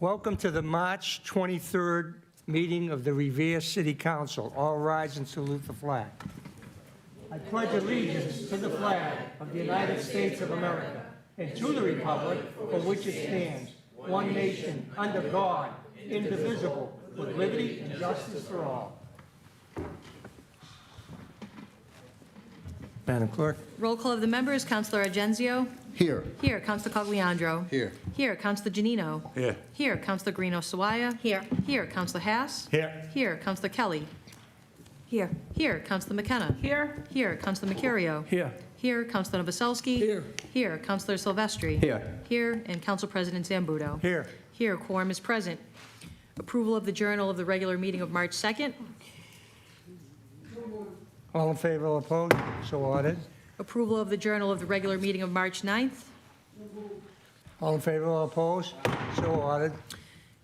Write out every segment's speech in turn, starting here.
Welcome to the March 23rd meeting of the Revere City Council. All rise and salute the flag. I pledge allegiance to the flag of the United States of America and to the republic for which it stands, one nation, under God, indivisible, with liberty and justice for all. Madam Clerk. Roll call of the members. Councilor Argenzio. Here. Here. Councilor Cogliandro. Here. Here. Councilor Janino. Here. Here. Councilor Greeno Sawaya. Here. Here. Councilor Haas. Here. Here. Councilor Kelly. Here. Here. Councilor McKenna. Here. Here. Councilor Mercurio. Here. Here. Councilor Novoselsky. Here. Here. Councilor Silvestri. Here. Here. And Council President Zambudo. Here. Here. Quorum is present. Approval of the journal of the regular meeting of March 2nd. All in favor or opposed? So ordered. Approval of the journal of the regular meeting of March 9th. All in favor or opposed? So ordered.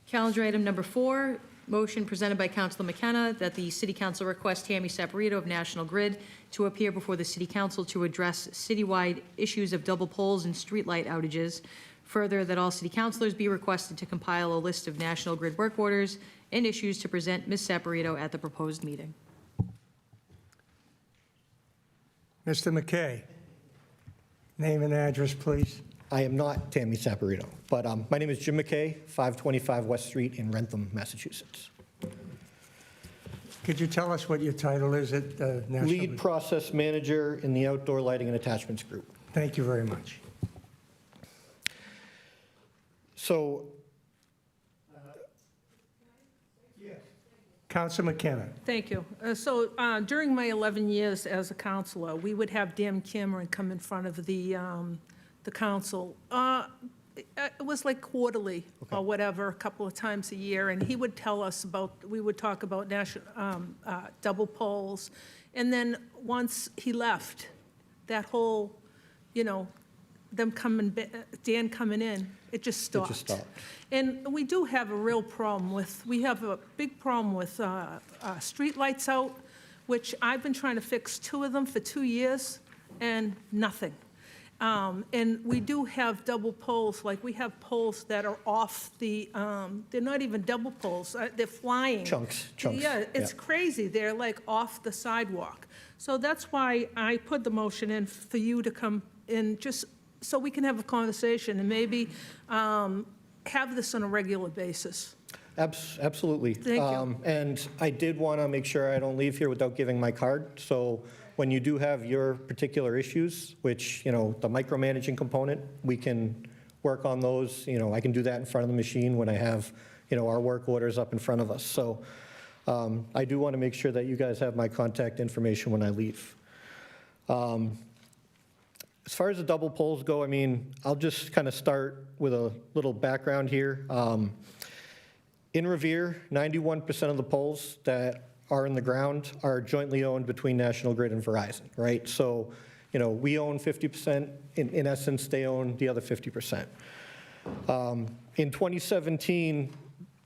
Calendar item number 4, motion presented by Councilor McKenna that the City Council request Tammy Saporito of National Grid to appear before the City Council to address citywide issues of double poles and streetlight outages. Further, that all City Councilors be requested to compile a list of National Grid work orders and issues to present Ms. Saporito at the proposed meeting. Mr. McKay, name and address, please. I am not Tammy Saporito, but my name is Jim McKay, 525 West Street in Rentham, Massachusetts. Could you tell us what your title is at National Lead Grid? process manager in the Outdoor Lighting and Attachments Group. Thank you very much. So, Councilor McKenna. Thank you. During my 11 years as a counselor, we would have Dan Cameron come in front of the council. It was like quarterly or whatever, a couple of times a year, and he would tell us about, we would talk about national double poles. And then once he left, that whole, Dan coming in, it just stopped. It just stopped. And we do have a real problem we have a big problem with street lights out, which I've been trying to fix 2 of them for 2 years, and nothing. And we do have double poles, like we have poles that are off the, they're not even double poles, they're flying. Chunks. Yeah, it's crazy. They're like off the sidewalk. So that's why I put the motion in for you to come in, just so we can have a conversation and maybe have this on a regular basis. Absolutely. Thank you. And I did want to make sure I don't leave here without giving my card. So when you do have your particular issues, which, the micromanaging component, we can work on those. I can do that in front of the machine when I have, our work orders up in front of us. So I do want to make sure that you guys have my contact information when I leave. As far as the double poles go, I'll just kind of start with a little background here. In Revere, 91% of the poles that are in the ground are jointly owned between National Grid and Verizon, right? So, we own 50%. In essence, they own the other 50%. In 2017,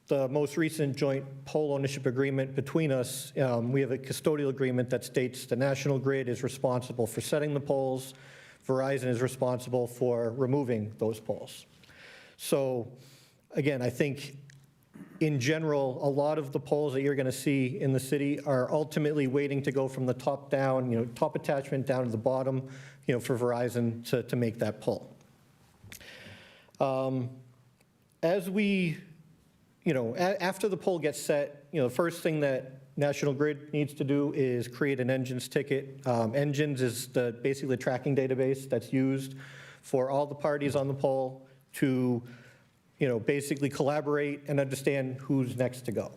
the most recent joint pole ownership agreement between us, we have a custodial agreement that states the National Grid is responsible for setting the poles. Verizon is responsible for removing those poles. So, again, I think in general, a lot of the poles that you're going to see in the city are ultimately waiting to go from the top down, top attachment down to the bottom, for Verizon to make that pull. As we, after the pole gets set, the first thing that National Grid needs to do is create an engines ticket. Engines is basically the tracking database that's used for all the parties on the pole to basically collaborate and understand who's next to go.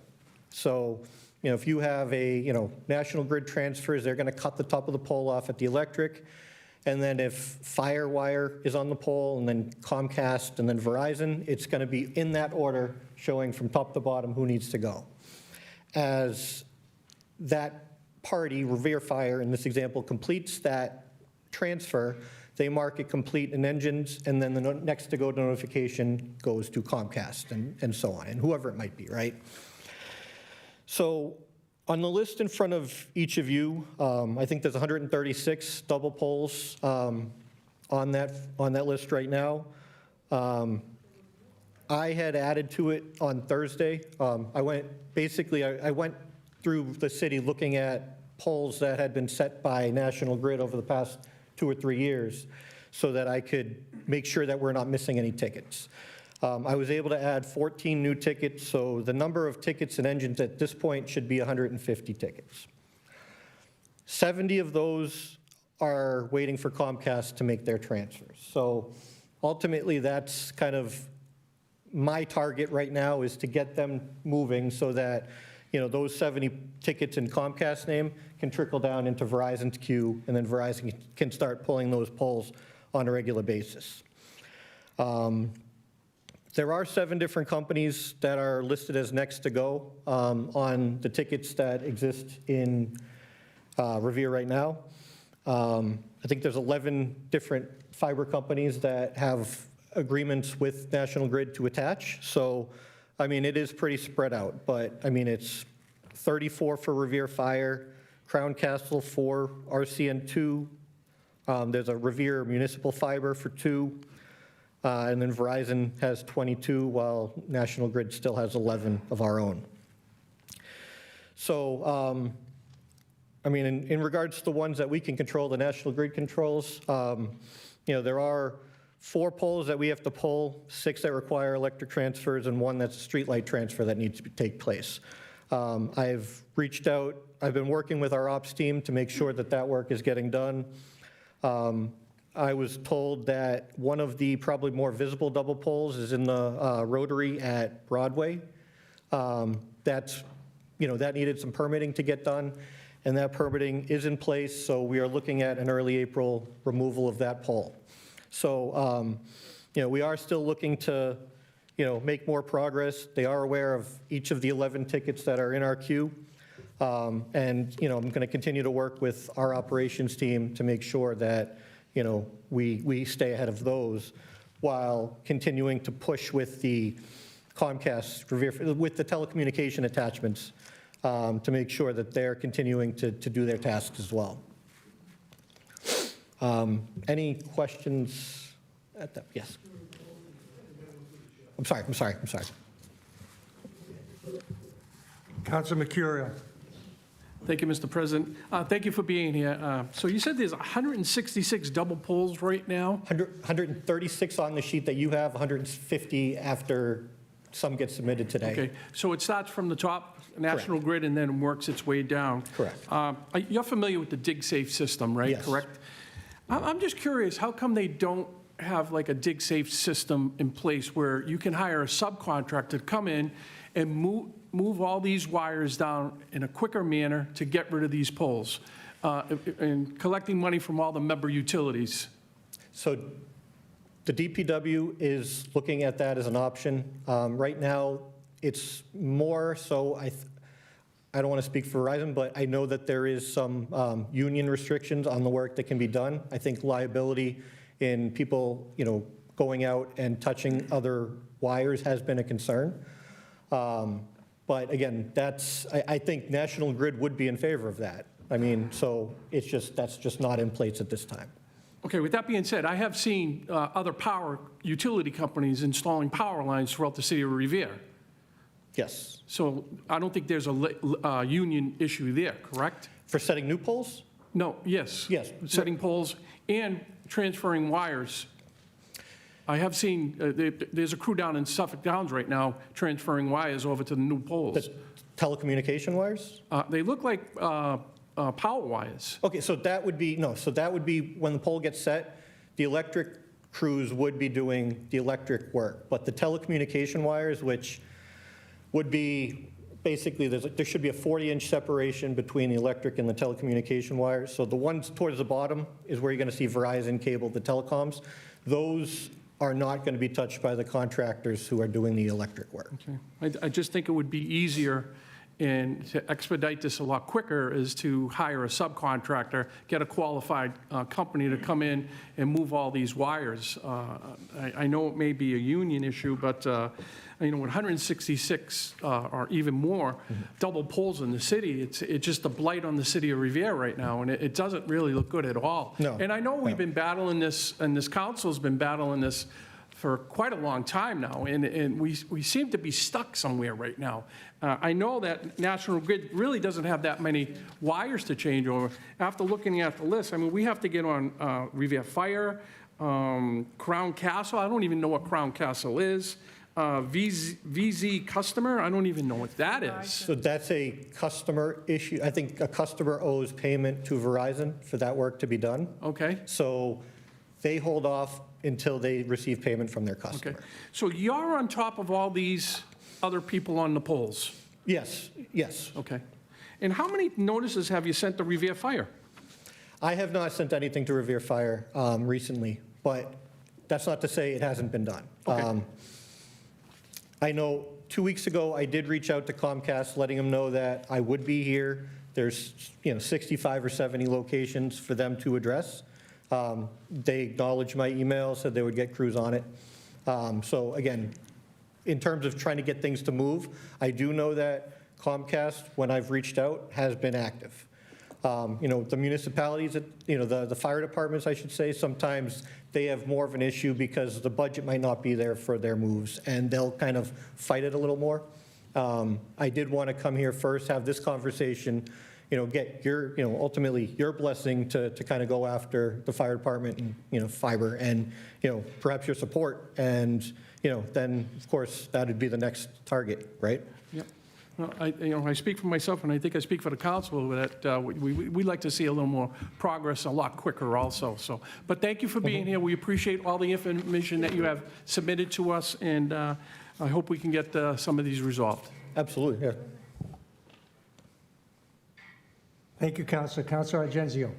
So, if you have a, National Grid transfers, they're going to cut the top of the pole off at the electric. And then if Firewire is on the pole, and then Comcast, and then Verizon, it's going to be in that order, showing from top to bottom who needs to go. As that party, Revere Fire, in this example, completes that transfer, they mark it complete in engines, and then the next to go notification goes to Comcast and so on, and whoever it might be, right? So on the list in front of each of you, I think there's 136 double poles on that list right now. I had added to it on Thursday. I went through the city looking at poles that had been set by National Grid over the past 2 or 3 years so that I could make sure that we're not missing any tickets. I was able to add 14 new tickets, so the number of tickets and engines at this point should be 150 tickets. 70 of those are waiting for Comcast to make their transfers. So ultimately, that's kind of my target right now, is to get them moving so that, those 70 tickets in Comcast name can trickle down into Verizon's queue, and then Verizon can start pulling those polls on a regular basis. There are 7 different companies that are listed as next to go on the tickets that exist in Revere right now. I think there's 11 different fiber companies that have agreements with National Grid to attach. So, it is pretty spread out, but, it's 34 for Revere Fire, Crown Castle 4, RCN 2. There's a Revere Municipal Fiber for 2. And then Verizon has 22, while National Grid still has 11 of our own. So, in regards to the ones that we can control, the National Grid controls, there are 4 poles that we have to pull, 6 that require electric transfers, and 1 that's a streetlight transfer that needs to take place. I've reached out, I've been working with our ops team to make sure that that work is getting done. I was told that one of the probably more visible double poles is in the rotary at Broadway. That needed some permitting to get done, and that permitting is in place, so we are looking at an early April removal of that pole. So, we are still looking to, make more progress. They are aware of each of the 11 tickets that are in our queue. And, I'm going to continue to work with our operations team to make sure that, we stay ahead of those while continuing to push with the Comcast, Revere, with the telecommunication attachments to make sure that they're continuing to do their tasks as well. Any questions at that? Yes. I'm sorry. Councilor Mercurio. Thank you, Mr. President. Thank you for being here. So you said there's 166 double poles right now? 136 on the sheet that you have, 150 after some get submitted today. Okay, so it starts from the top, National Grid, and then works its way down. Correct. You're familiar with the DigSafe system, right? Yes. Correct? I'm just curious, how come they don't have like a DigSafe system in place where you can hire a subcontractor to come in and move all these wires down in a quicker manner to get rid of these poles, and collecting money from all the member utilities? So the DPW is looking at that as an option. Right now, it's more so, I don't want to speak for Verizon, but I know that there is some union restrictions on the work that can be done. I think liability in people, going out and touching other wires has been a concern. But again, I think National Grid would be in favor of that. So that's just not in place at this time. Okay, with that being said, I have seen other power utility companies installing power lines throughout the city of Revere. Yes. So I don't think there's a union issue there, correct? For setting new poles? No, yes. Yes. Setting poles and transferring wires. I have seen, there's a crew down in Suffolk Downs right now transferring wires over to the new poles. The telecommunication wires? They look like power wires. Okay, so that would be when the pole gets set, the electric crews would be doing the electric work. But the telecommunication wires, which would be basically, there should be a 40-inch separation between the electric and the telecommunication wires. So the ones towards the bottom is where you're going to see Verizon cable, the telecoms. Those are not going to be touched by the contractors who are doing the electric work. Okay. I just think it would be easier and to expedite this a lot quicker is to hire a subcontractor, get a qualified company to come in and move all these wires. I know it may be a union issue, but with 166 or even more double poles in the city, it's just a blight on the city of Revere right now, and it doesn't really look good at all. No. And I know we've been battling this, and this council's been battling this for quite a long time now, and we seem to be stuck somewhere right now. I know that National Grid really doesn't have that many wires to change over. After looking at the list, I mean, we have to get on Revere Fire, Crown Castle, I don't even know what Crown Castle is, VZ Customer, I don't even know what that is. So that's a customer issue. I think a customer owes payment to Verizon for that work to be done. Okay, So they hold off until they receive payment from their okay. customer. So you're on top of all these other people on the polls? Yes, yes. Okay. And how many notices have you sent to Revere Fire? I have not sent anything to Revere Fire recently, but that's not to say it hasn't been done. Okay. I know 2 weeks ago, I did reach out to Comcast, letting them know that I would be here. There's, 65 or 70 locations for them to address. They acknowledged my email, said they would get crews on it. So again, in terms of trying to get things to move, I do know that Comcast, when I've reached out, has been active. The municipalities, the fire departments, I should say, sometimes they have more of an issue because the budget might not be there for their moves, and they'll kind of fight it a little more. I did want to come here first, have this conversation, get your, ultimately your blessing to kind of go after the fire department and, fiber and, perhaps your support. And, then, of course, that would be the next target, right? Yep. Well, I speak for myself, and I think I speak for the council, that we'd like to see a little more progress a lot quicker also, so. But thank you for being here. We appreciate all the information that you have submitted to us, and I hope we can get some of these resolved. Absolutely, yeah. Thank you, Councilor. Councilor Argenzio.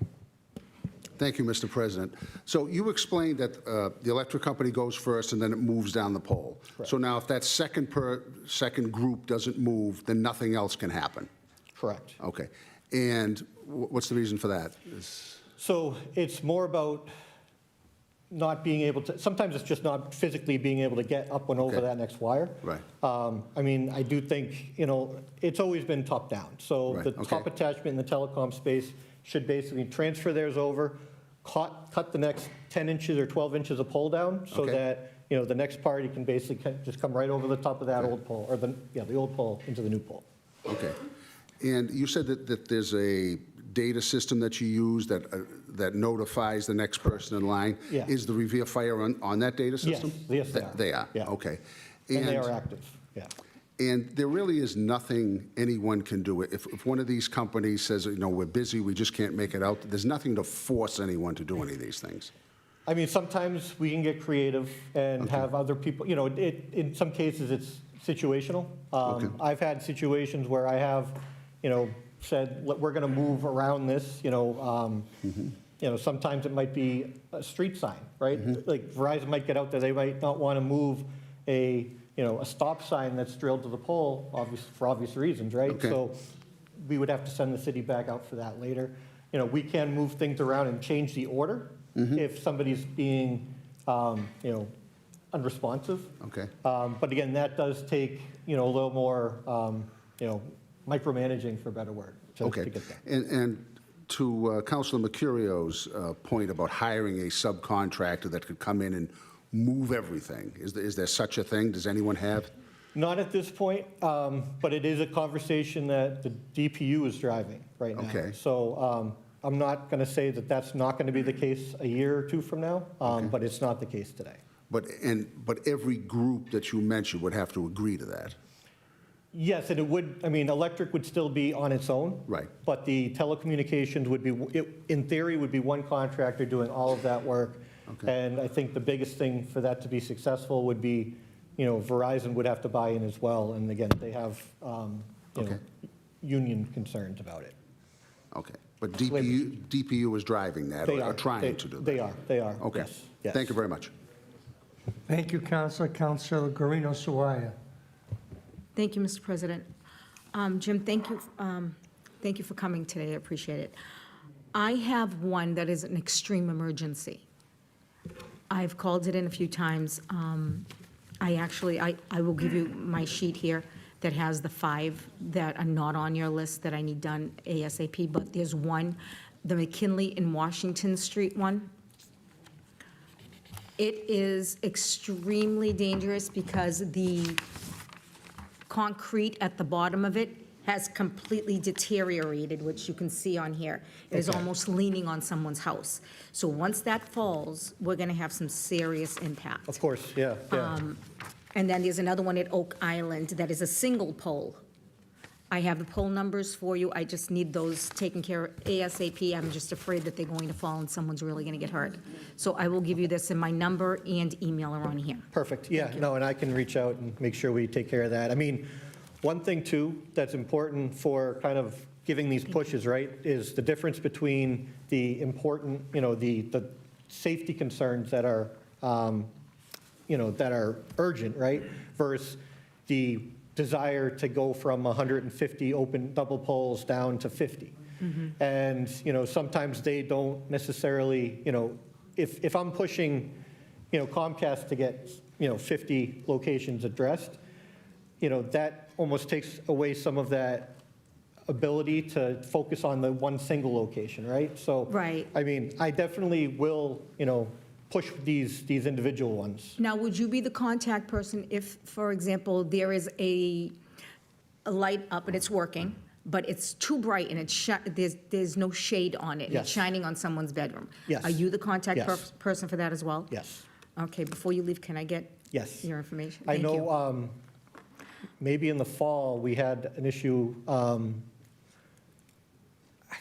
Thank you, Mr. President. So you explained that the electric company goes first and then it moves down the pole. Correct. So now if that second group doesn't move, then nothing else can happen? Correct. Okay. And what's the reason for that? So it's more about not being able to, sometimes it's just not physically being able to get up and over Okay. that next wire. Right. I mean, I do think, it's always been top down. So Right, the okay. top attachment in the telecom space should basically transfer theirs over, cut the next 10 inches or 12 inches of pole down so Okay. that, the next party can basically just come right over the top of that old pole, or the old pole into the new pole. Okay. And you said that there's a data system that you use that notifies the next person in line? Yeah. Is the Revere Fire on that data system? Yes, they are. They are? Yeah. Okay. And they are active, yeah. And there really is nothing anyone can do. If one of these companies says, we're busy, we just can't make it out, there's nothing to force anyone to do any of these things. I mean, sometimes we can get creative and have other people, in some cases, it's situational. Okay. I've had situations where I have, said, we're going to move around this, sometimes it might be a street sign, right? Like Verizon might get out there, they might not want to move a stop sign that's drilled to the pole, for obvious reasons, right? Okay. So we would have to send the city back out for that later. We can move things around and change the order if somebody's being, unresponsive. Okay. But again, that does take, a little more, micromanaging, for a better word, to Okay. get that. And to Councilor Mercurio's point about hiring a subcontractor that could come in and move everything, is there such a thing? Does anyone have? Not at this point, but it is a conversation that the DPU is driving right now. Okay. So I'm not going to say that that's not going to be the case a year or two from now, but it's not the case today. But every group that you mentioned would have to agree to that? Yes, and it would, electric would still be on its own. Right. But the telecommunications would be, in theory, would be one contractor doing all of that work. Okay. And I think the biggest thing for that to be successful would be, Verizon would have to buy in as well. And again, they have, Okay. union concerns about it. Okay. But DPU is driving that, They or are. trying to do that? They are. Okay. Yes, yes. Thank you very much. Thank you, Councilor. Councilor Guarino Suaya. Thank you, Mr. President. Jim, thank you for coming today. I appreciate it. I have one that is an extreme emergency. I've called it in a few times. I will give you my sheet here that has the 5 that are not on your list that I need done ASAP, but there's one, the McKinley and Washington Street one. It is extremely dangerous because the concrete at the bottom of it has completely deteriorated, which you can see on here. It is Okay. almost leaning on someone's house. So once that falls, we're going to have some serious impact. Of course, yeah, yeah. And then there's another one at Oak Island that is a single pole. I have the pole numbers for you. I just need those taken care of ASAP. I'm just afraid that they're going to fall and someone's really going to get hurt. So I will give you this, and my number and email are on here. Perfect, yeah, no, and I can reach out and make sure we take care of that. I mean, one thing too that's important for kind of giving these pushes, right, is the difference between the important, the safety concerns that are, that are urgent, right, versus the desire to go from 150 open double poles down to 50. And, sometimes they don't necessarily, if I'm pushing, Comcast to get, 50 locations addressed, that almost takes away some of that ability to focus on the one single location, right? So, Right. I mean, I definitely will, push these individual ones. Now, would you be the contact person if, for example, there is a light up and it's working, but it's too bright and there's no shade on it? and It's Yes. shining on someone's bedroom? Yes. Are you the contact Yes. person for that as well? Yes, Okay, before you leave, can I get yes. your information? I Thank you. know, maybe in the fall, we had an issue, I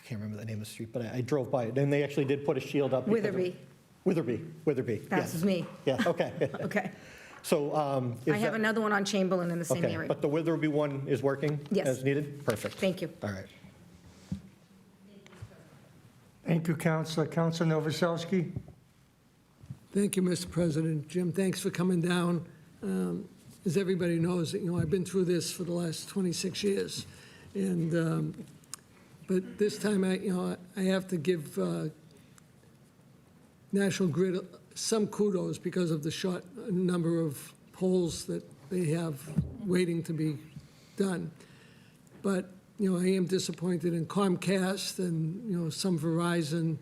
can't remember the name of the street, but I drove by it, and they actually did put a shield up. because of- Witherby, That's yes. me. Yeah, okay. Okay. So, is I have that- another one on Chamberlain in the same Okay, area. but the Witherby one is working? Yes. As needed? Perfect. Thank you. All right. Thank you, Counselor. Counselor Novoselsky? Thank you, Mr. President. Jim, thanks for coming down. As everybody knows, I've been through this for the last 26 years. And, but this time, I have to give National Grid some kudos because of the short number of polls that they have waiting to be done. But, I am disappointed in Comcast and, some Verizon.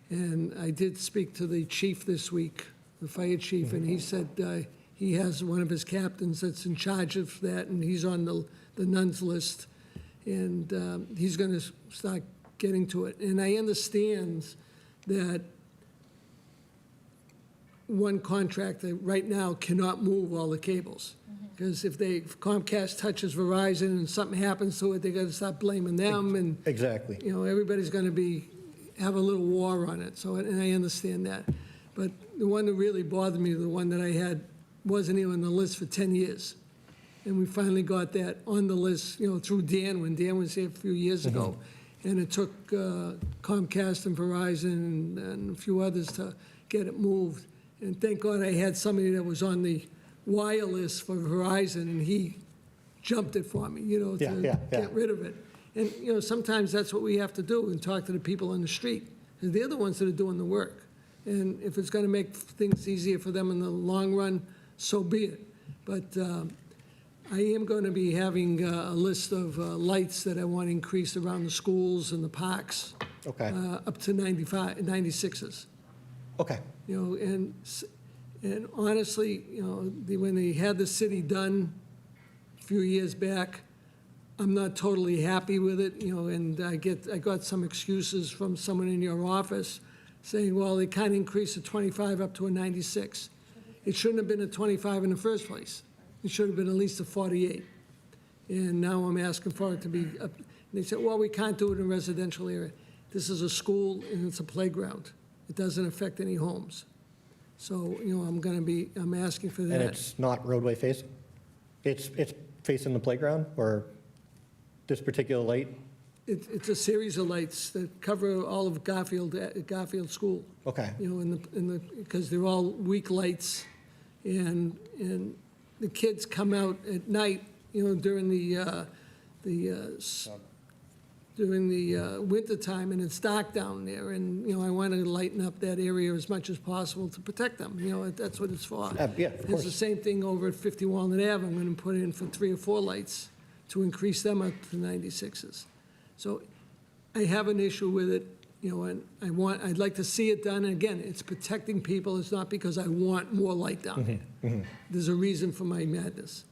And I did speak to the chief this week, the fire chief, and he said he has one of his captains that's in charge of that, and he's on the nuns list. And he's going to start getting to it. And I understand that one contractor right now cannot move all the cables. Because if Comcast touches Verizon and something happens to it, they got to start blaming them, and, Exactly. everybody's going to have a little war on it, so, and I understand that. But the one that really bothered me, the one that I had, wasn't even on the list for 10 years. And we finally got that on the list, through Dan, when Dan was here a few years ago. And it took Comcast and Verizon and a few others to get it moved. And thank God I had somebody that was on the wire list for Verizon, and he jumped it for me, to Yeah. get rid of it. And, sometimes that's what we have to do, and talk to the people on the street. Because they're the ones that are doing the work. And if it's going to make things easier for them in the long run, so be it. But I am going to be having a list of lights that I want to increase around the schools and the parks. Okay. Up to 96s. Okay. And honestly, when they had the city done a few years back, I'm not totally happy with it, and I got some excuses from someone in your office saying, well, they can't increase a 25 up to a 96. It shouldn't have been a 25 in the first place. It should have been at least a 48. And now I'm asking for it to be up. And they said, well, we can't do it in a residential area. This is a school and it's a playground. It doesn't affect any homes. So, I'm asking for that. And it's not roadway facing? It's facing the playground, or this particular light? It's a series of lights that cover all of Garfield School. Okay. Because they're all weak lights, and the kids come out at night, during the wintertime, and it's dark down there, and, I want to lighten up that area as much as possible to protect them, that's what it's for. Yeah, of It's the course. same thing over at 50 Walnut Ave. I'm going to put in for 3 or 4 lights to increase them up to 96s. So I have an issue with it, And I'd like to see it done, and again, it's protecting people, it's not because I want more light down there. There's a reason for my madness.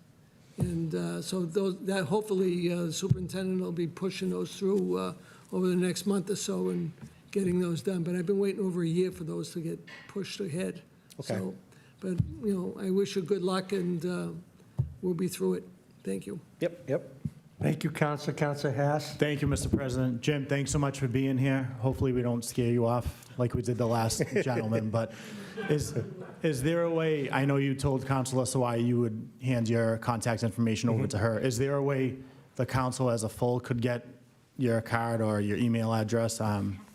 And so that hopefully the superintendent will be pushing those through over the next month or so and getting those done. But I've been waiting over a year for those to get pushed ahead. Okay. So, but, I wish you good luck, and we'll be through it. Thank you. Yep. Thank you, Counselor. Counselor Haas? Thank you, Mr. President. Jim, thanks so much for being here. Hopefully, we don't scare you off like we did the last gentleman, but is there a way, I know you told Councilor Sawai you would hand your contact information over to her. Is there a way the council as a full could get your card or your email address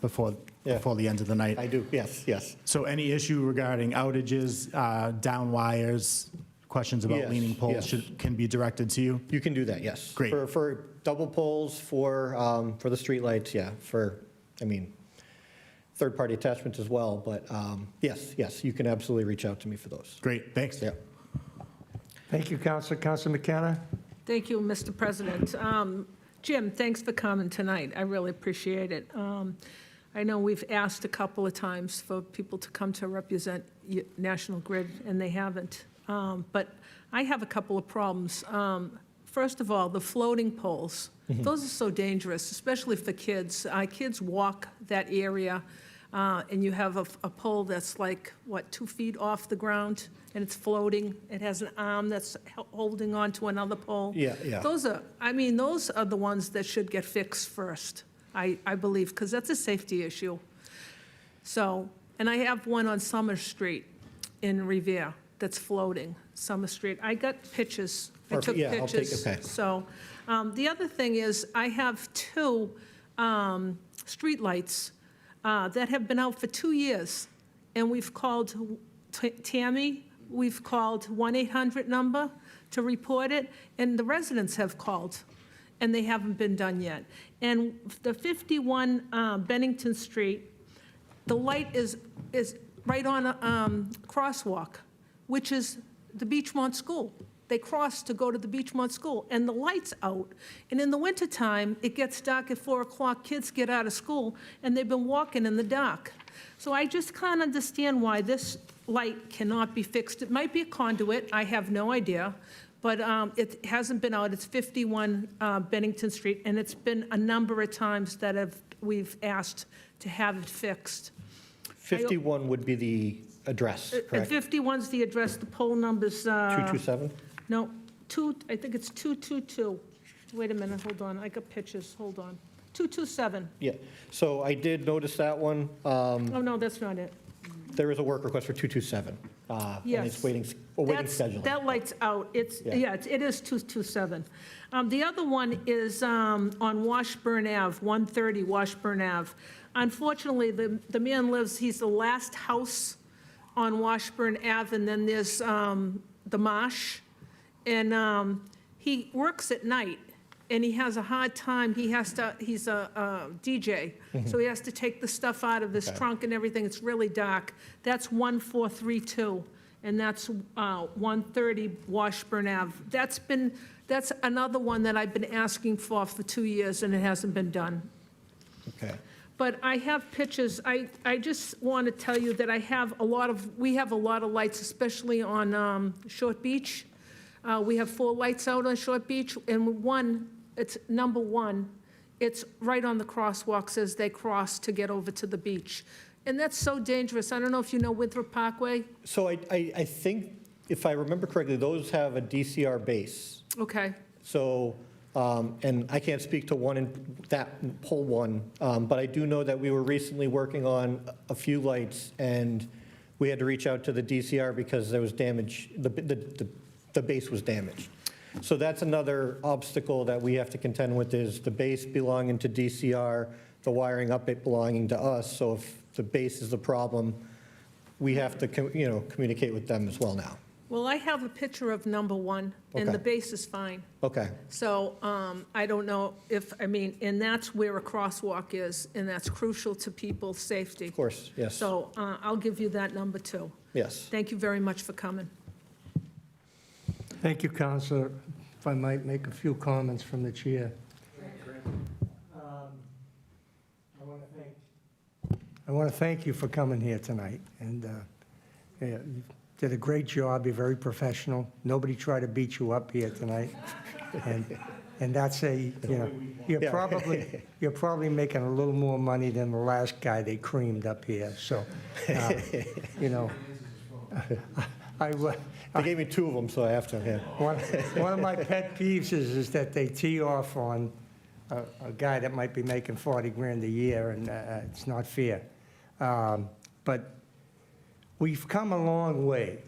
before the end of the night? I do, yes. So any issue regarding outages, down wires, questions about Yes, leaning poles yes. can be directed to you? You can do that, yes. Great. For double poles, for the streetlights, yeah, third-party attachments as well, but yes, you can absolutely reach out to me for those. Great, thanks. Yeah. Thank you, Counselor. Counselor McKenna? Thank you, Mr. President. Jim, thanks for coming tonight. I really appreciate it. I know we've asked a couple of times for people to come to represent National Grid, and they haven't. But I have a couple of problems. First of all, the floating poles. Those are so dangerous, especially for kids. Kids walk that area, and you have a pole that's like, 2 feet off the ground, and it's floating. It has an arm that's holding on to another pole. Yeah. Those are the ones that should get fixed first, I believe, because that's a safety issue. So, and I have one on Summer Street in Revere that's floating, Summer Street. I got pictures. I took Perfect. Yeah, I'll take- pictures. okay. So, the other thing is, I have 2 streetlights that have been out for 2 years, and we've called Tammy, we've called 1-800 number to report it, and the residents have called, and they haven't been done yet. And the 51 Bennington Street, the light is right on a crosswalk, which is the Beachmont School. They cross to go to the Beachmont School, and the light's out. And in the wintertime, it gets dark at 4 o'clock, kids get out of school, and they've been walking in the dark. So I just can't understand why this light cannot be fixed. It might be a conduit, I have no idea, but it hasn't been out. It's 51 Bennington Street, and it's been a number of times that we've asked to have it fixed. 51 would be the address, correct? 51's the address, the poll number's... 227? No, I think it's 222. Wait a minute, hold on, I got pictures, hold on. 227. Yeah, so I did notice that one. Oh, no, that's not it. There is a work request for 227. And Yes. it's awaiting scheduling. That light's out. Yeah. It is 227. The other one is on Washburn Ave, 130 Washburn Ave. Unfortunately, the man he's the last house on Washburn Ave, and then there's the marsh. And he works at night, and he has a hard time. He's a DJ, so he has to take the stuff out of his trunk and everything. It's really dark. That's 1432, and that's 130 Washburn Ave. That's another one that I've been asking for 2 years, and it hasn't been done. Okay. But I have pictures. I just want to tell you that we have a lot of lights, especially on Short Beach. We have 4 lights out on Short Beach, and it's number 1. It's right on the crosswalks as they cross to get over to the beach. And that's so dangerous. I don't know if you know Winthrop Parkway? So I think, if I remember correctly, those have a DCR base. Okay. So, and I can't speak to one in that pole one, but I do know that we were recently working on a few lights, and we had to reach out to the DCR because there was damage, the base was damaged. So that's another obstacle that we have to contend with, is the base belonging to DCR, the wiring up it belonging to us. So if the base is the problem, we have to communicate with them as well now. Well, I have a picture of number 1, and Okay. the base is fine. Okay, So I don't know and that's where a crosswalk is, and that's crucial to people's safety. of course, yes, So I'll give you that number, too. yes. Thank you very much for coming. Thank you, Counselor. If I might make a few comments from the chair. I want to thank I want to thank you for coming here tonight, and yeah, you did a great job. You're very professional. Nobody tried to beat you up here tonight, and that's you're probably making a little more money than the last guy they creamed up here. So, you know, They gave me 2 of them, so I have to, yeah. one of my pet peeves is that they tee off on a guy that might be making 40 grand a year, and it's not fair. But we've come a long way.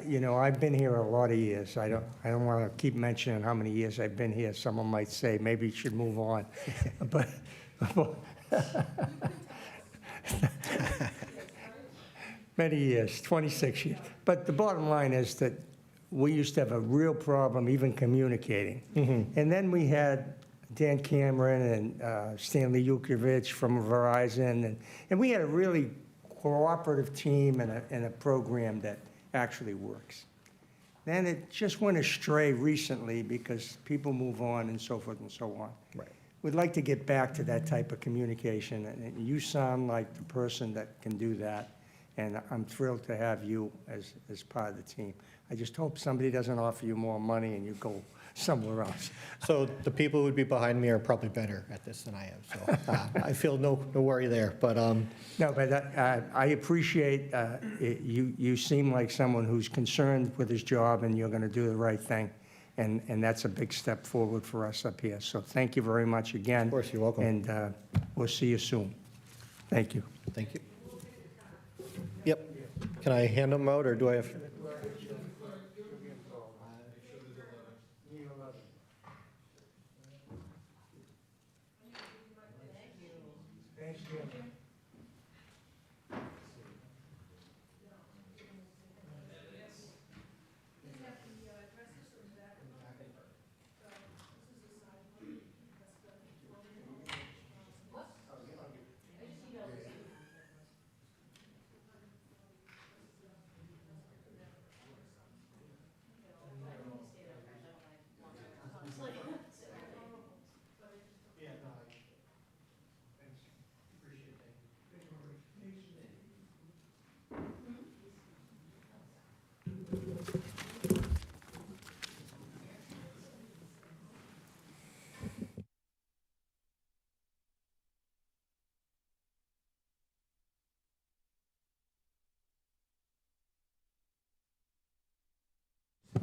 You know, I've been here a lot of years. I don't want to keep mentioning how many years I've been here. Someone might say maybe you should move on. But many years, 26 years. But the bottom line is that we used to have a real problem even communicating. And then we had Dan Cameron and Stanley Yukovich from Verizon, and we had a really cooperative team and a program that actually works. Then it just went astray recently because people move on and so forth and so on. Right. We'd like to get back to that type of communication, and you sound like the person that can do that, and I'm thrilled to have you as part of the team. I just hope somebody doesn't offer you more money and you go somewhere else. So the people who would be behind me are probably better at this than I am, so I feel no worry there, but. No, but I appreciate, you seem like someone who's concerned with his job, and you're going to do the right thing, and that's a big step forward for us up here. So thank you very much again. Of course, you're welcome. And we'll see you soon. Thank you. Thank you. Yep. Can I hand them out, or do I have?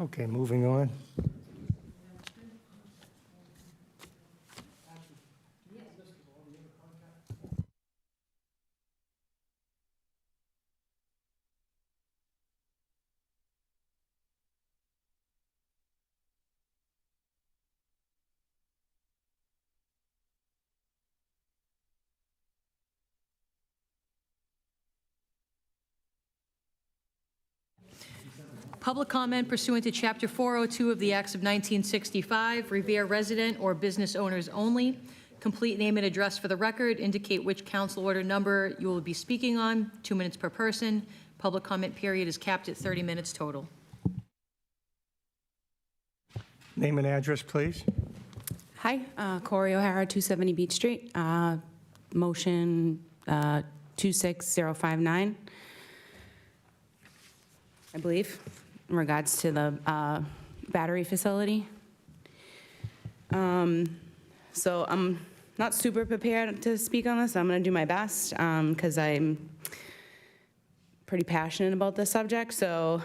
Okay, moving on. Public comment pursuant to Chapter 402 of the Acts of 1965, Revere resident or business owners only. Complete name and address for the record. Indicate which council order number you will be speaking on. 2 minutes per person. Public comment period is capped at 30 minutes total. Name and address, please. Hi, Corey O'Hara, 270 Beach Street. Motion 26059, I believe, in regards to the battery facility. So I'm not super prepared to speak on this. I'm going to do my best because I'm pretty passionate about this subject. So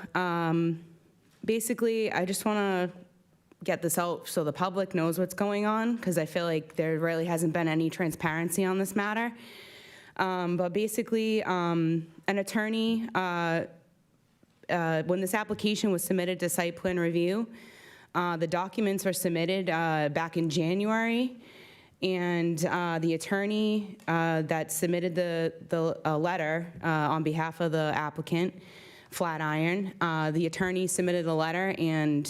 basically, I just want to get this out so the public knows what's going on, because I feel like there really hasn't been any transparency on this matter. But basically, an attorney, when this application was submitted to site plan review, the documents were submitted back in January, and the attorney that submitted the letter on behalf of the applicant, Flatiron, the attorney submitted a letter and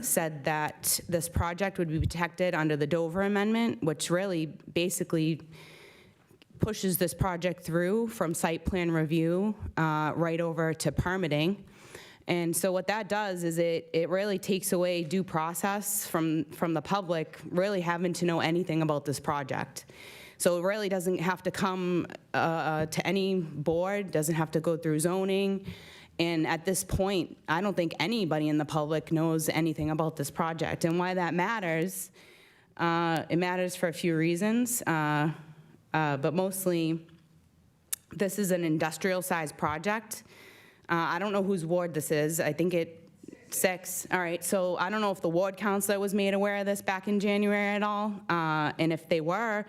said that this project would be protected under the Dover Amendment, which really basically pushes this project through from site plan review right over to permitting. And so what that does is it really takes away due process from the public really having to know anything about this project. So it really doesn't have to come to any board, doesn't have to go through zoning. And at this point, I don't think anybody in the public knows anything about this project. And why that matters, it matters for a few reasons, but mostly this is an industrial-sized project. I don't know whose ward this is. I think it's 6. All right, so I don't know if the ward councilor was made aware of this back in January at all. And if they were,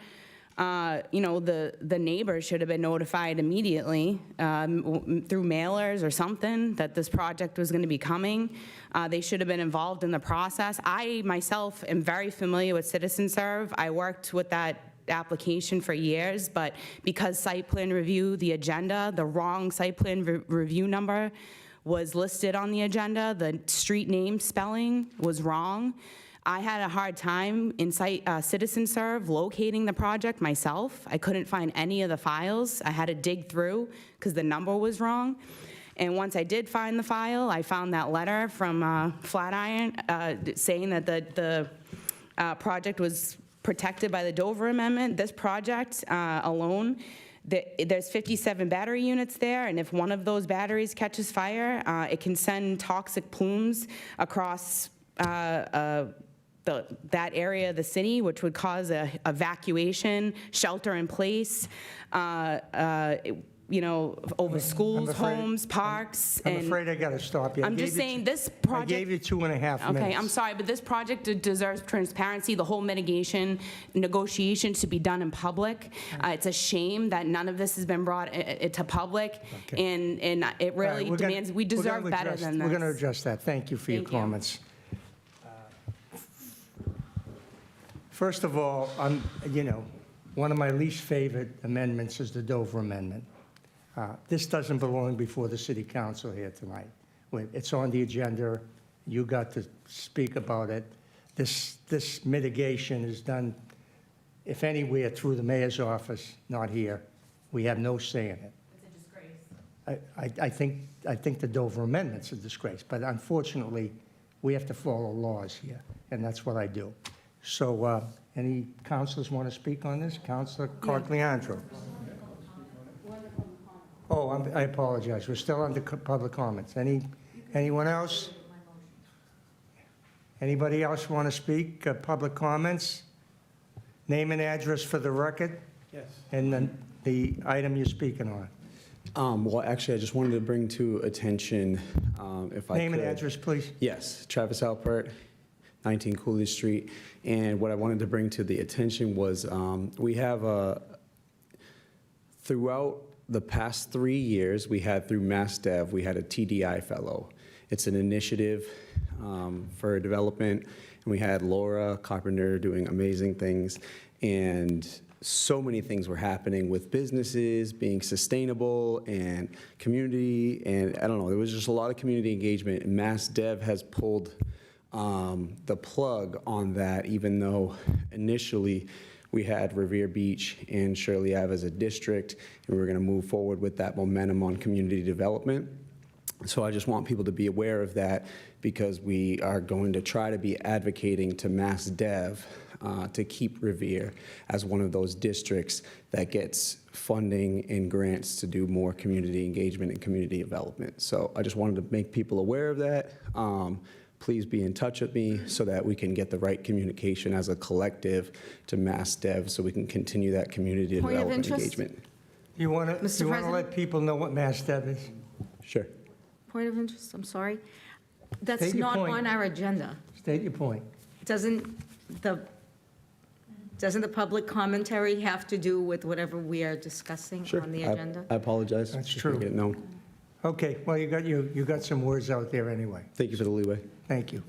you know, the neighbors should have been notified immediately through mailers or something that this project was going to be coming. They should have been involved in the process. I myself am very familiar with Citizen Serve. I worked with that application for years, but because site plan review, the agenda, the wrong site plan review number was listed on the agenda, the street name spelling was wrong. I had a hard time in Citizen Serve locating the project myself. I couldn't find any of the files. I had to dig through because the number was wrong. And once I did find the file, I found that letter from Flatiron saying that the project was protected by the Dover Amendment. This project alone, there's 57 battery units there, and if one of those batteries catches fire, it can send toxic plumes across that area of the city, which would cause a evacuation, shelter in place, you know, over schools, homes, parks. I'm afraid I got to stop you. I'm just saying this project. I gave you 2.5 minutes. Okay, I'm sorry, but this project deserves transparency, the whole mitigation negotiations to be done in public. It's a shame that none of this has been brought to public, and it really All right, demands, we deserve better than this. We're going to address that. Thank you for your Thank you. comments. First of all, you know, one of my least favorite amendments is the Dover Amendment. This doesn't belong before the city council here tonight. It's on the agenda. You got to speak about it. This mitigation is done, if anywhere, through the mayor's office, not here. We have no say in it. It's a disgrace. I think the Dover Amendment's a disgrace, but unfortunately, we have to follow laws here, and that's what I do. So, any councilors want to speak on this? Councilor Cortleandro. Oh, I apologize. We're still under public comments. Anyone else? Anybody else want to speak? Public comments? Name and address for the record? Yes. And then the item you're speaking on. Well, actually, I just wanted to bring to attention, if I could. Name and address, please. Yes, Travis Alpert, 19 Coolidge Street. And what I wanted to bring to the attention was we have throughout the past 3 years, we had through MassDev, we had a TDI fellow. It's an initiative for development, and we had Laura Carpenter doing amazing things, and so many things were happening with businesses being sustainable and community, and I don't know, there was just a lot of community engagement, and MassDev has pulled the plug on that, even though initially we had Revere Beach and Shirley Ave as a district, and we were going to move forward with that momentum on community development. So I just want people to be aware of that, because we are going to try to be advocating to MassDev to keep Revere as one of those districts that gets funding and grants to do more community engagement and community development. So I just wanted to make people aware of that. Please be in touch with me so that we can get the right communication as a collective to MassDev, so we can continue that community Point of development interest? engagement. You want to Mr. President? let people know what MassDev is? Sure. Point of interest, I'm sorry. That's State your not point. on our agenda. State your point. Doesn't the public commentary have to do with whatever we are discussing Sure. on the agenda? I apologize. That's Just true. making it known. Okay, well, you got some words out there anyway. Thank you for the leeway. Thank you.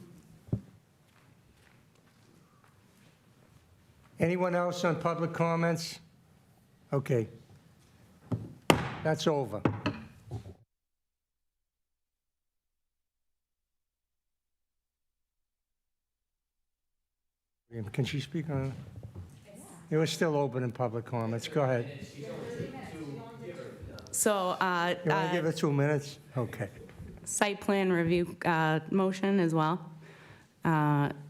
Anyone else on public comments? Okay. That's over. Can she speak on it? It was still open in public comments. Go ahead. So, You want to give her 2 minutes? Okay. site plan review motion as well.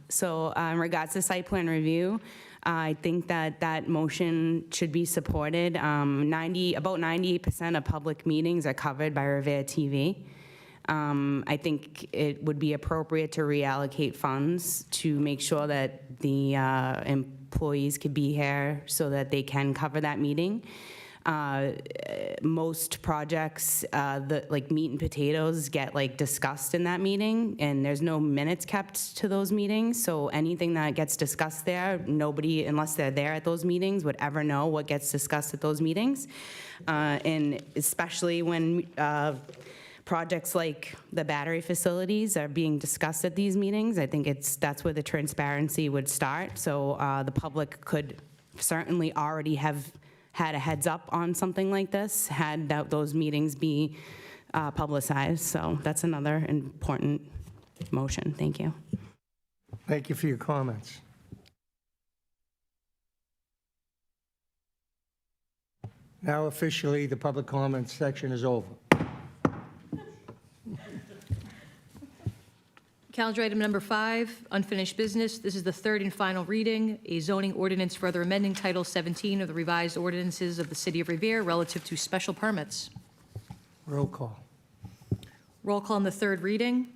So in regards to site plan review, I think that that motion should be supported. About 98% of public meetings are covered by Revere TV. I think it would be appropriate to reallocate funds to make sure that the employees could be here so that they can cover that meeting. Most projects, like meat and potatoes, get like discussed in that meeting, and there's no minutes kept to those meetings. So anything that gets discussed there, nobody, unless they're there at those meetings, would ever know what gets discussed at those meetings. And especially when projects like the battery facilities are being discussed at these meetings, I think that's where the transparency would start. So the public could certainly already have had a heads up on something like this, had those meetings be publicized. So that's another important motion. Thank you. Thank you for your comments. Now officially, the public comment section is over. Calendar item number 5, unfinished business. This is the third and final reading, a zoning ordinance further amending Title 17 of the revised ordinances of the City of Revere relative to special permits. Roll call. Roll call on the third reading.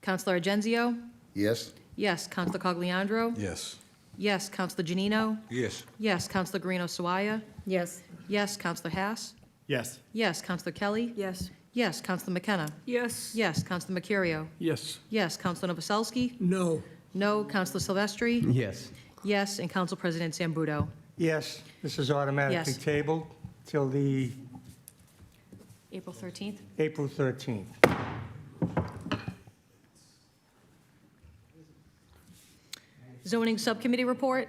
Councilor Agenzio? Yes? Yes. Councilor Cogliandro? Yes. Yes. Councilor Janino? Yes. Yes. Councilor Guarino Sawaya? Yes. Yes. Councilor Hass? Yes. Yes. Councilor Kelly? Yes. Yes. Councilor McKenna? Yes. Yes. Councilor Mercurio? Yes. Yes. Councilor Novoselsky? No. No. Councilor Silvestri? Yes. Yes. And Council President Zambudo? Yes, this is automatically Yes. tabled till the April 13th? April 13th. Zoning Subcommittee report?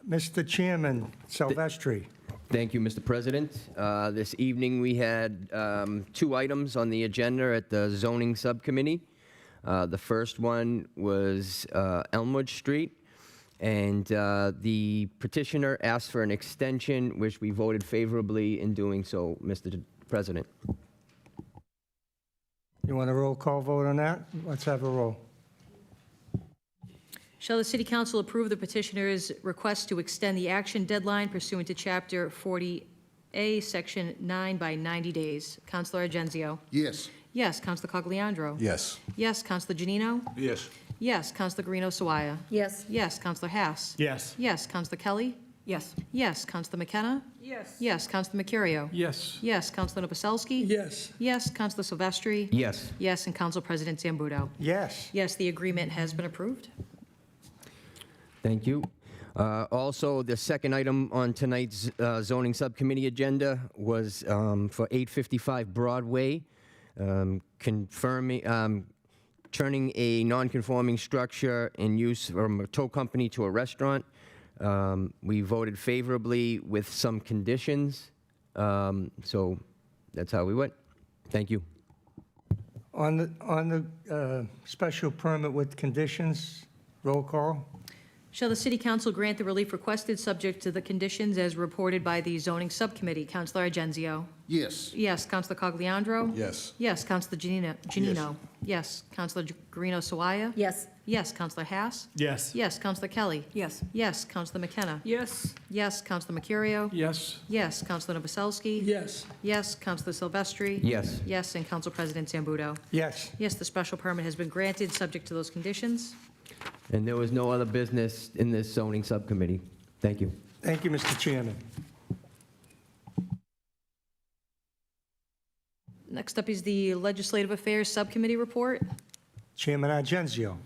Mr. Chairman, Silvestri. Thank you, Mr. President. This evening, we had 2 items on the agenda at the zoning subcommittee. The first one was Elmwood Street, and the petitioner asked for an extension, which we voted favorably in doing so, Mr. President. You want a roll call vote on that? Let's have a roll. Shall the City Council approve the petitioner's request to extend the action deadline pursuant to Chapter 40A, Section 9 by 90 days? Councilor Agenzio? Yes. Yes. Councilor Cogliandro? Yes. Yes. Councilor Janino? Yes. Yes. Councilor Guarino Sawaya? Yes. Yes. Councilor Hass? Yes. Yes. Councilor Kelly? Yes. Yes. Councilor McKenna? Yes. Yes. Councilor Mercurio? Yes. Yes. Councilor Novoselsky? Yes. Yes. Councilor Silvestri? Yes. Yes. And Council President Zambudo? Yes. Yes, the agreement has been approved. Thank you. Also, the second item on tonight's zoning subcommittee agenda was for 855 Broadway, confirming, turning a non-conforming structure in use from a tow company to a restaurant. We voted favorably with some conditions, so that's how we went. Thank you. On the special permit with conditions, roll call. Shall the City Council grant the relief requested subject to the conditions as reported by the zoning subcommittee? Councilor Agenzio? Yes. Yes. Councilor Cogliandro? Yes. Yes. Councilor Janino? Yes. Councilor Guarino Sawaya? Yes. Yes. Councilor Hass? Yes. Yes. Councilor Kelly? Yes. Yes. Councilor McKenna? Yes. Yes. Councilor Mercurio? Yes. Yes. Councilor Novoselsky? Yes. Yes. Councilor Silvestri? Yes. Yes. And Council President Zambudo? Yes. Yes, the special permit has been granted, subject to those conditions. And there was no other business in this zoning subcommittee. Thank you. Thank you, Mr. Chairman. Next up is the Legislative Affairs Subcommittee report. Chairman Agenzio.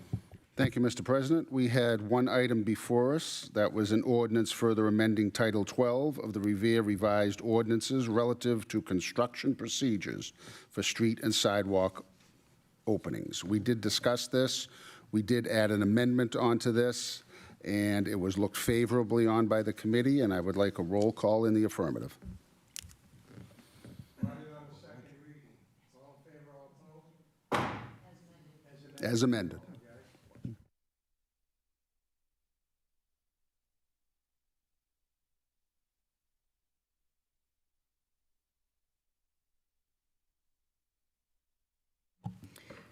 Thank you, Mr. President. We had one item before us. That was an ordinance further amending Title 12 of the Revere revised ordinances relative to construction procedures for street and sidewalk openings. We did discuss this. We did add an amendment onto this, and it was looked favorably on by the committee, and I would like a roll call in the affirmative. As amended.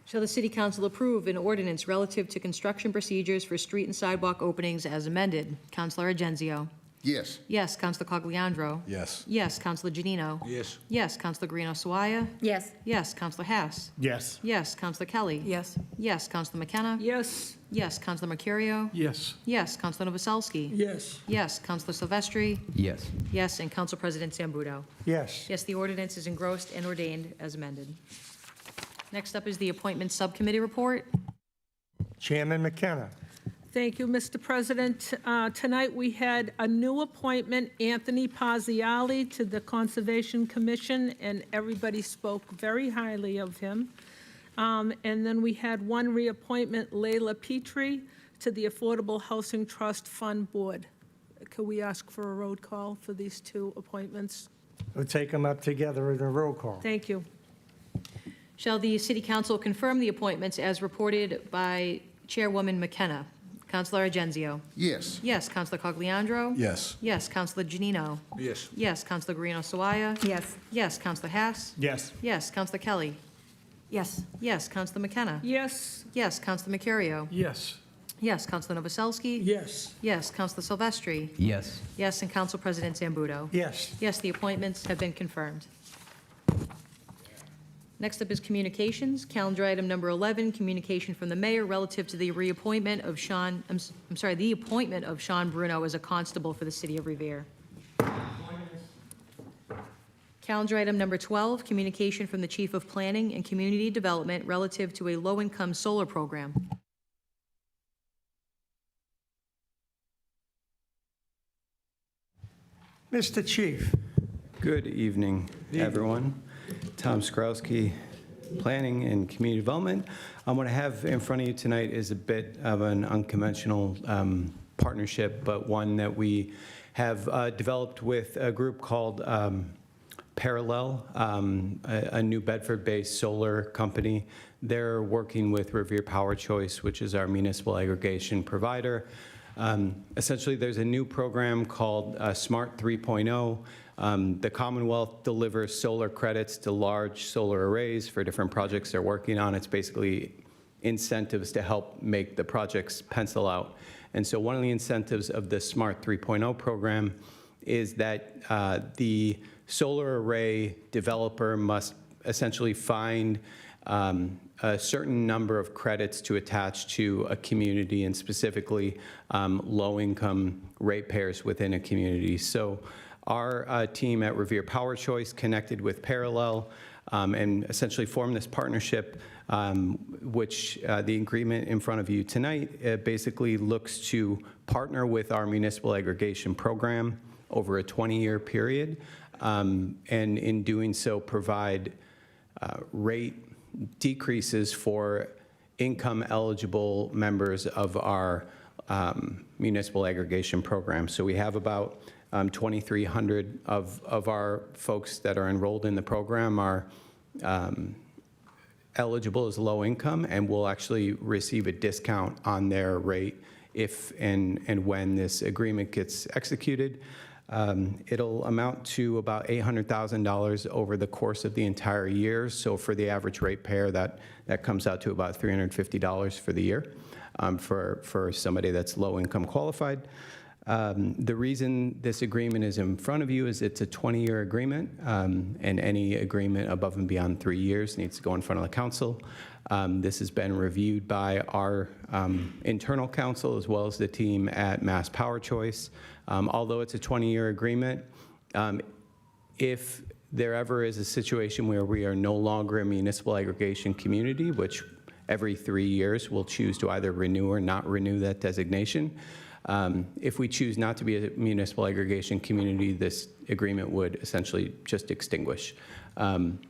Shall the City Council approve an ordinance relative to construction procedures for street and sidewalk openings as amended? Counselor Agenzio? Yes. Yes. Counselor Cogliandro? Yes. Yes. Counselor Janino? Yes. Yes. Counselor Guarino Sawaya? Yes. Yes. Counselor Hass? Yes. Yes. Counselor Kelly? Yes. Yes. Counselor McKenna? Yes. Yes. Counselor Mercurio? Yes. Yes. Counselor Novoselsky? Yes. Yes. Counselor Silvestri? Yes. Yes. And Council President Zambudo? Yes. Yes, the ordinance is engrossed and ordained as amended. Next up is the Appointment Subcommittee report. Chairman McKenna. Thank you, Mr. President. Tonight, we had a new appointment, Anthony Pazziali, to the Conservation Commission, and everybody spoke very highly of him. And then we had one reappointment, Leila Petrie, to the Affordable Housing Trust Fund Board. Could we ask for a roll call for these two appointments? We'll take them up together in a roll call. Thank you. Shall the City Council confirm the appointments as reported by Chairwoman McKenna? Counselor Agenzio? Yes. Yes. Counselor Cogliandro? Yes. Yes. Counselor Janino? Yes. Yes. Counselor Guarino Sawaya? Yes. Yes. Counselor Hass? Yes. Yes. Counselor Kelly? Yes. Yes. Counselor McKenna? Yes. Yes. Counselor Mercurio? Yes. Yes. Counselor Novoselsky? Yes. Yes. Counselor Silvestri? Yes. Yes. And Council President Zambudo? Yes. Yes, the appointments have been confirmed. Next up is communications. Calendar item number 11, communication from the mayor relative to the reappointment of the appointment of Sean Bruno as a constable for the city of Revere. Calendar item number 12, communication from the chief of planning and community development relative to a low-income solar program. Mr. Chief. Good evening, everyone. Tom Skrowski, Planning and Community Development. What I have in front of you tonight is a bit of an unconventional partnership, but one that we have developed with a group called Parallel, a New Bedford-based solar company. They're working with Revere Power Choice, which is our municipal aggregation provider. Essentially, there's a new program called Smart 3.0. The Commonwealth delivers solar credits to large solar arrays for different projects they're working on. It's basically incentives to help make the projects pencil out. And so one of the incentives of the Smart 3.0 program is that the solar array developer must essentially find a certain number of credits to attach to a community, and specifically low-income ratepayers within a community. So our team at Revere Power Choice connected with Parallel and essentially formed this partnership, which the agreement in front of you tonight basically looks to partner with our municipal aggregation program over a 20-year period, and in doing so provide rate decreases for income-eligible members of our municipal aggregation program. So we have about 2,300 of our folks that are enrolled in the program are eligible as low income, and will actually receive a discount on their rate if and when this agreement gets executed. It'll amount to about $800,000 over the course of the entire year. So for the average ratepayer, that comes out to about $350 for the year for somebody that's low income qualified. The reason this agreement is in front of you is it's a 20-year agreement, and any agreement above and beyond 3 years needs to go in front of the council. This has been reviewed by our internal counsel as well as the team at Mass Power Choice. Although it's a 20-year agreement, if there ever is a situation where we are no longer a municipal aggregation community, which every 3 years we'll choose to either renew or not renew that designation, if we choose not to be a municipal aggregation community, this agreement would essentially just extinguish.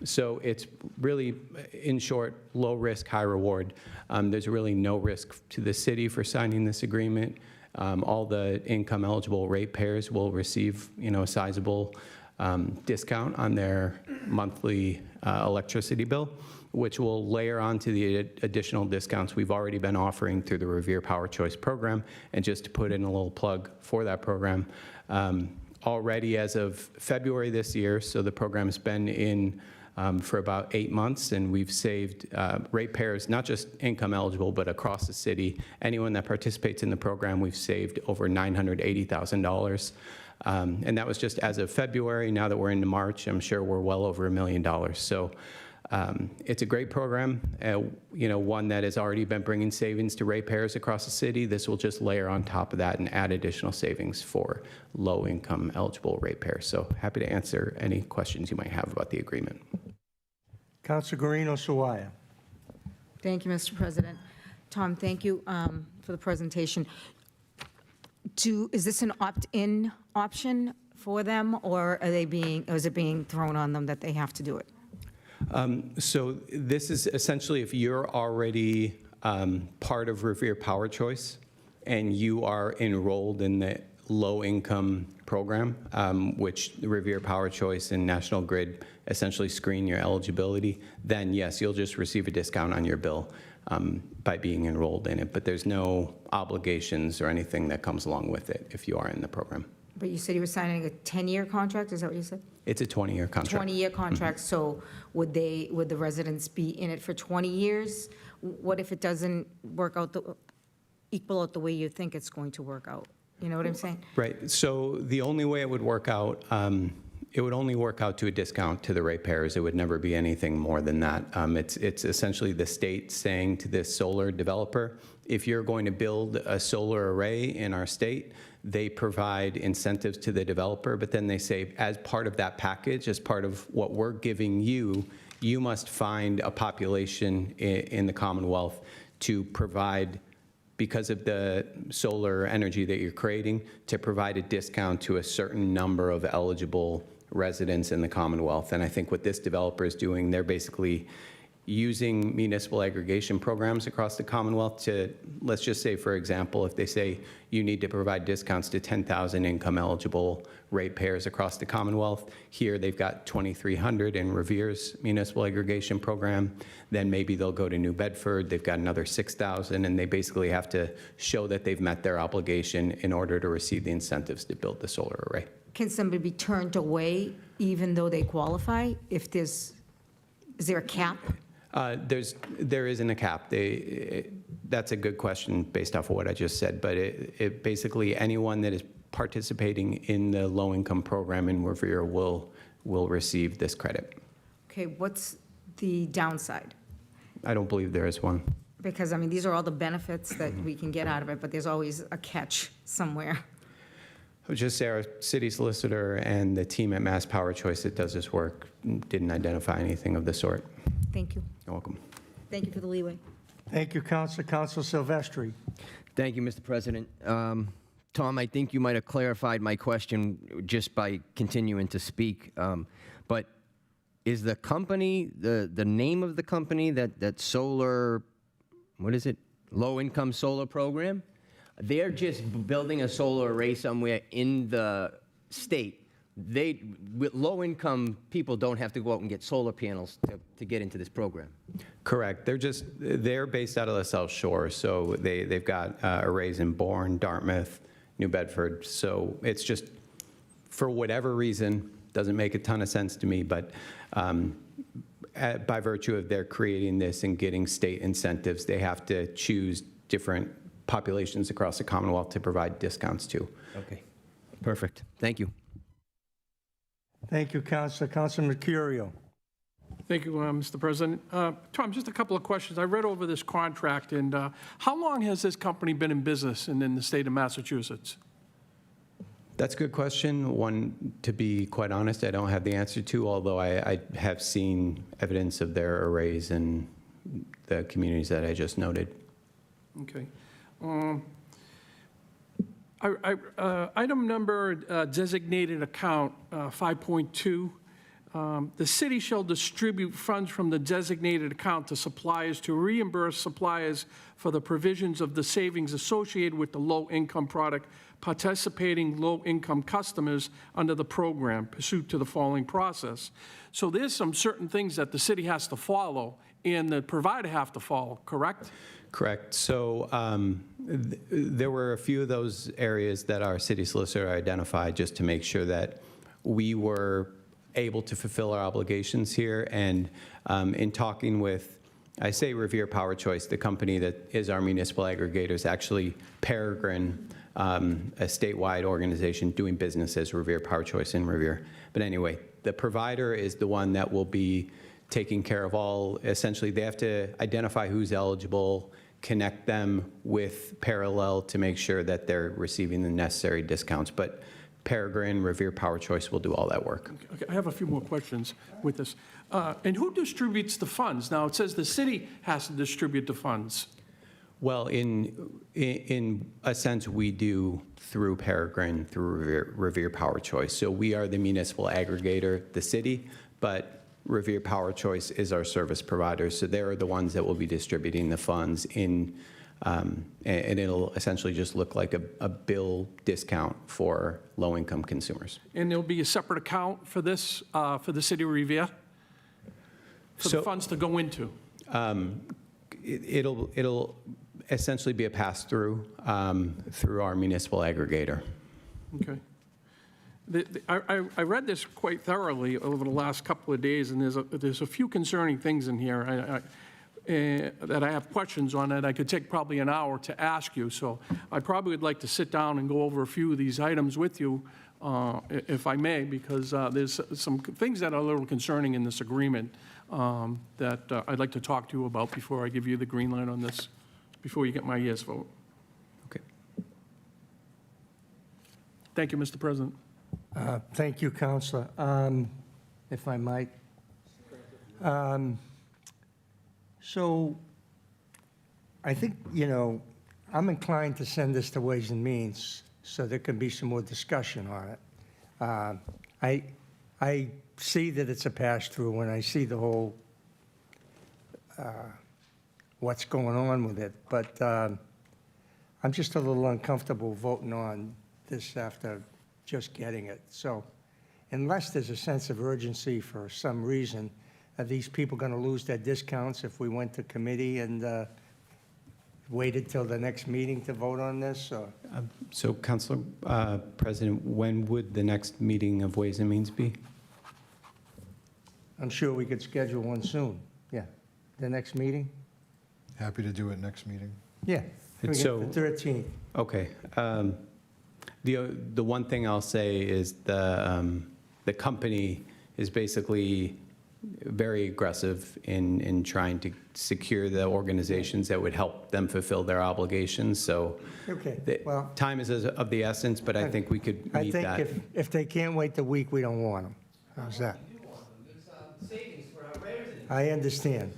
So it's really, in short, low risk, high reward. There's really no risk to the city for signing this agreement. All the income eligible ratepayers will receive, a sizable discount on their monthly electricity bill, which will layer onto the additional discounts we've already been offering through the Revere Power Choice program. And just to put in a little plug for that program, already as of February this year, so the program's been in for about 8 months, and we've saved ratepayers, not just income eligible, but across the city. Anyone that participates in the program, we've saved over $980,000. And that was just as of February. Now that we're into March, I'm sure we're well over $1 million. So it's a great program, one that has already been bringing savings to ratepayers across the city. This will just layer on top of that and add additional savings for low-income eligible ratepayers. So happy to answer any questions you might have about the agreement. Councilor Guarino Sawaya. Thank you, Mr. President. Tom, thank you for the presentation. Is this an opt-in option for them, or is it being thrown on them that they have to do it? So this is essentially if you're already part of Revere Power Choice and you are enrolled in the low-income program, which Revere Power Choice and National Grid essentially screen your eligibility, then yes, you'll just receive a discount on your bill by being enrolled in it. But there's no obligations or anything that comes along with it if you are in the program. But you said you were signing a 10-year contract, is that what you said? It's a 20-year contract. 20-year contract, so would the residents be in it for 20 years? What if it doesn't work out, equal out the way you think it's going to work out? You know what I'm saying? Right, so the only way it would work out, it would only work out to a discount to the ratepayers. It would never be anything more than that. It's essentially the state saying to this solar developer, if you're going to build a solar array in our state, they provide incentives to the developer, but then they say, as part of that package, as part of what we're giving you, you must find a population in the Commonwealth to provide, because of the solar energy that you're creating, to provide a discount to a certain number of eligible residents in the Commonwealth. And I think what this developer is doing, they're basically using municipal aggregation programs across the Commonwealth to, let's just say, for example, if they say you need to provide discounts to 10,000 income eligible ratepayers across the Commonwealth, here they've got 2,300 in Revere's municipal aggregation program, then maybe they'll go to New Bedford, they've got another 6,000, and they basically have to show that they've met their obligation in order to receive the incentives to build the solar array. Can somebody be turned away even though they qualify? Is there a cap? There isn't a cap. That's a good question based off of what I just said, but it basically anyone that is participating in the low-income program in Revere will receive this credit. Okay, what's the downside? I don't believe there is one. Because, I mean, these are all the benefits that we can get out of it, but there's always a catch somewhere. I would just say our city solicitor and the team at Mass Power Choice that does this work didn't identify anything of the sort. Thank you. You're welcome. Thank you for the leeway. Thank you, Councilor. Councilor Silvestri. Thank you, Mr. President. Tom, I think you might have clarified my question just by continuing to speak. But is the company, the name of the company, that solar, what is it, low-income solar program? They're just building a solar array somewhere in the state. With low-income people don't have to go out and get solar panels to get into this program. Correct. They're based out of the South Shore, so they've got arrays in Bourne, Dartmouth, New Bedford. So it's just, for whatever reason, doesn't make a ton of sense to me, but by virtue of their creating this and getting state incentives, they have to choose different populations across the Commonwealth to provide discounts to. Okay, perfect. Thank you. Thank you, Councilor. Councilor Mercurio. Thank you, Mr. President. Tom, just a couple of questions. I read over this contract, and how long has this company been in business in the state of Massachusetts? That's a good question. One, to be quite honest, I don't have the answer to, although I have seen evidence of their arrays in the communities that I just noted. Okay. Item number designated account 5.2. The city shall distribute funds from the designated account to suppliers to reimburse suppliers for the provisions of the savings associated with the low-income product participating low-income customers under the program pursuant to the following process. So there's some certain things that the city has to follow and the provider have to follow, correct? Correct. So there were a few of those areas that our city solicitor identified just to make sure that we were able to fulfill our obligations here. And in talking with, I say Revere Power Choice, the company that is our municipal aggregator is actually Peregrine, a statewide organization doing business as Revere Power Choice in Revere. But anyway, the provider is the one that will be taking care of all, essentially, they have to identify who's eligible, connect them with Parallel to make sure that they're receiving the necessary discounts. But Peregrine, Revere Power Choice will do all that work. Okay, I have a few more questions with this. And who distributes the funds? Now, it says the city has to distribute the funds. Well, in a sense, we do through Peregrine, through Revere Power Choice. So we are the municipal aggregator, the city, but Revere Power Choice is our service provider. So they're the ones that will be distributing the funds in, and it'll essentially just look like a bill discount for low-income consumers. And there'll be a separate account for this, for the city of Revere? For the funds to go into? It'll essentially be a pass-through through our municipal aggregator. Okay. I read this quite thoroughly over the last couple of days, and there's a few concerning things in here that I have questions on that I could take probably an hour to ask you. So I probably would like to sit down and go over a few of these items with you, if I may, because there's some things that are a little concerning in this agreement that I'd like to talk to you about before I give you the green light on this, before you get my yes vote. Okay. Thank you, Mr. President. Thank you, Counselor. If I might. So I think, I'm inclined to send this to Ways and Means so there can be some more discussion on it. I see that it's a pass-through, and I see the whole, what's going on with it, but I'm just a little uncomfortable voting on this after just getting it. So unless there's a sense of urgency for some reason, are these people going to lose their discounts if we went to committee and waited till the next meeting to vote on this? Or? So, Councilor President, when would the next meeting of Ways and Means be? I'm sure we could schedule one soon. Yeah. The next meeting? Happy to do it next meeting. Yeah. And so- The 13th. Okay. The one thing I'll say is the company is basically very aggressive in trying to secure the organizations that would help them fulfill their obligations. So Okay, well, time is of the essence, but I think we could I meet think that. if they can't wait the week, we don't want them. How's that? I understand,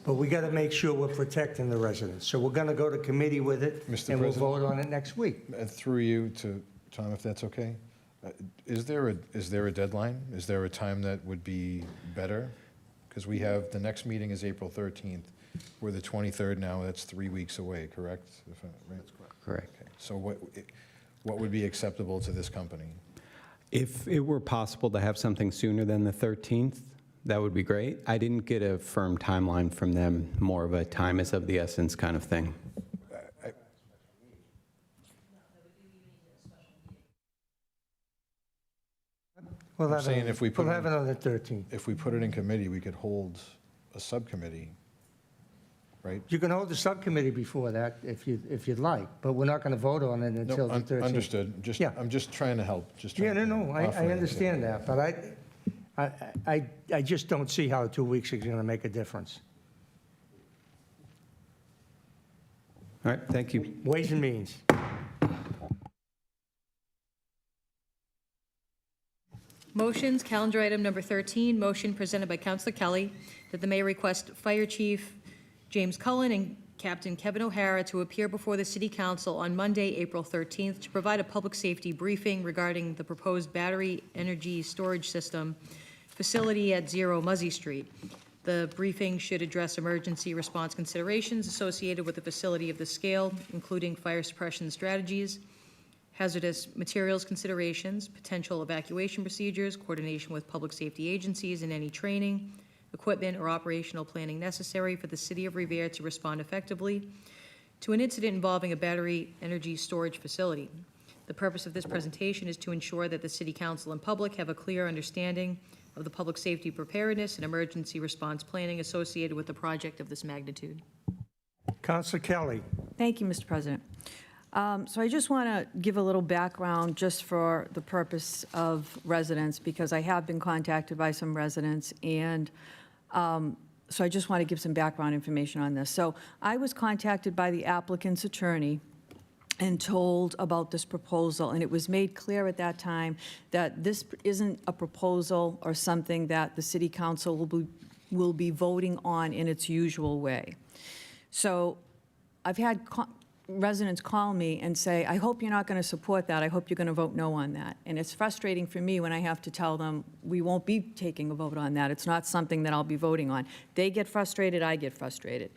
but we got to make sure we're protecting the residents. So we're going to go to committee with it, Mr. and we'll President? vote on it next week. Through you to Tom, if that's okay. Is there a deadline? Is there a time that would be better? Because we have, the next meeting is April 13th. We're the 23rd now, that's 3 weeks away, correct? That's Correct. Okay. So what would be acceptable to this company? If it were possible to have something sooner than the 13th, that would be great. I didn't get a firm timeline from them, more of a time is of the essence kind of thing. We'll I'm have saying it, if we put we'll it have it on the 13th. If we put it in committee, we could hold a subcommittee, right? You can hold the subcommittee before that if you'd like, but we're not going to vote on it until the 13th. Understood. Yeah. I'm just trying to help. Yeah, no, I understand that, but I just don't see how 2 weeks is going to make a difference. All right, thank you. Ways and Means. Motions, calendar item number 13, motion presented by Councilor Kelly that the mayor request Fire Chief James Cullen and Captain Kevin O'Hara to appear before the City Council on Monday, April 13th, to provide a public safety briefing regarding the proposed battery energy storage system facility at 0 Muzzy Street. The briefing should address emergency response considerations associated with the facility of the scale, including fire suppression strategies, hazardous materials considerations, potential evacuation procedures, coordination with public safety agencies, and any training, equipment, or operational planning necessary for the City of Revere to respond effectively to an incident involving a battery energy storage facility. The purpose of this presentation is to ensure that the City Council and public have a clear understanding of the public safety preparedness and emergency response planning associated with a project of this magnitude. Councilor Kelly. Thank you, Mr. President. So I just want to give a little background just for the purpose of residents, because I have been contacted by some residents, and so I just want to give some background information on this. So I was contacted by the applicant's attorney and told about this proposal, and it was made clear at that time that this isn't a proposal or something that the city council will be voting on in its usual way. So I've had residents call me and say, I hope you're not going to support that. I hope you're going to vote no on that. And it's frustrating for me when I have to tell them we won't be taking a vote on that. It's not something that I'll be voting on. They get frustrated, I get frustrated.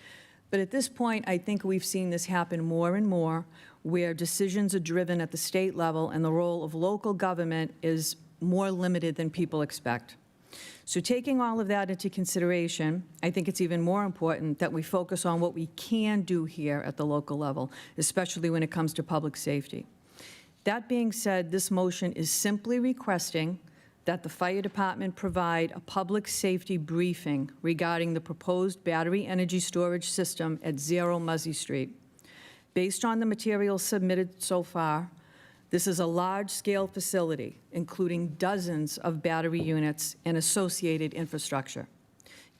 But at this point, I think we've seen this happen more and more, where decisions are driven at the state level and the role of local government is more limited than people expect. So taking all of that into consideration, I think it's even more important that we focus on what we can do here at the local level, especially when it comes to public safety. That being said, this motion is simply requesting that the fire department provide a public safety briefing regarding the proposed battery energy storage system at 0 Muzzy Street. Based on the materials submitted so far, this is a large-scale facility, including dozens of battery units and associated infrastructure.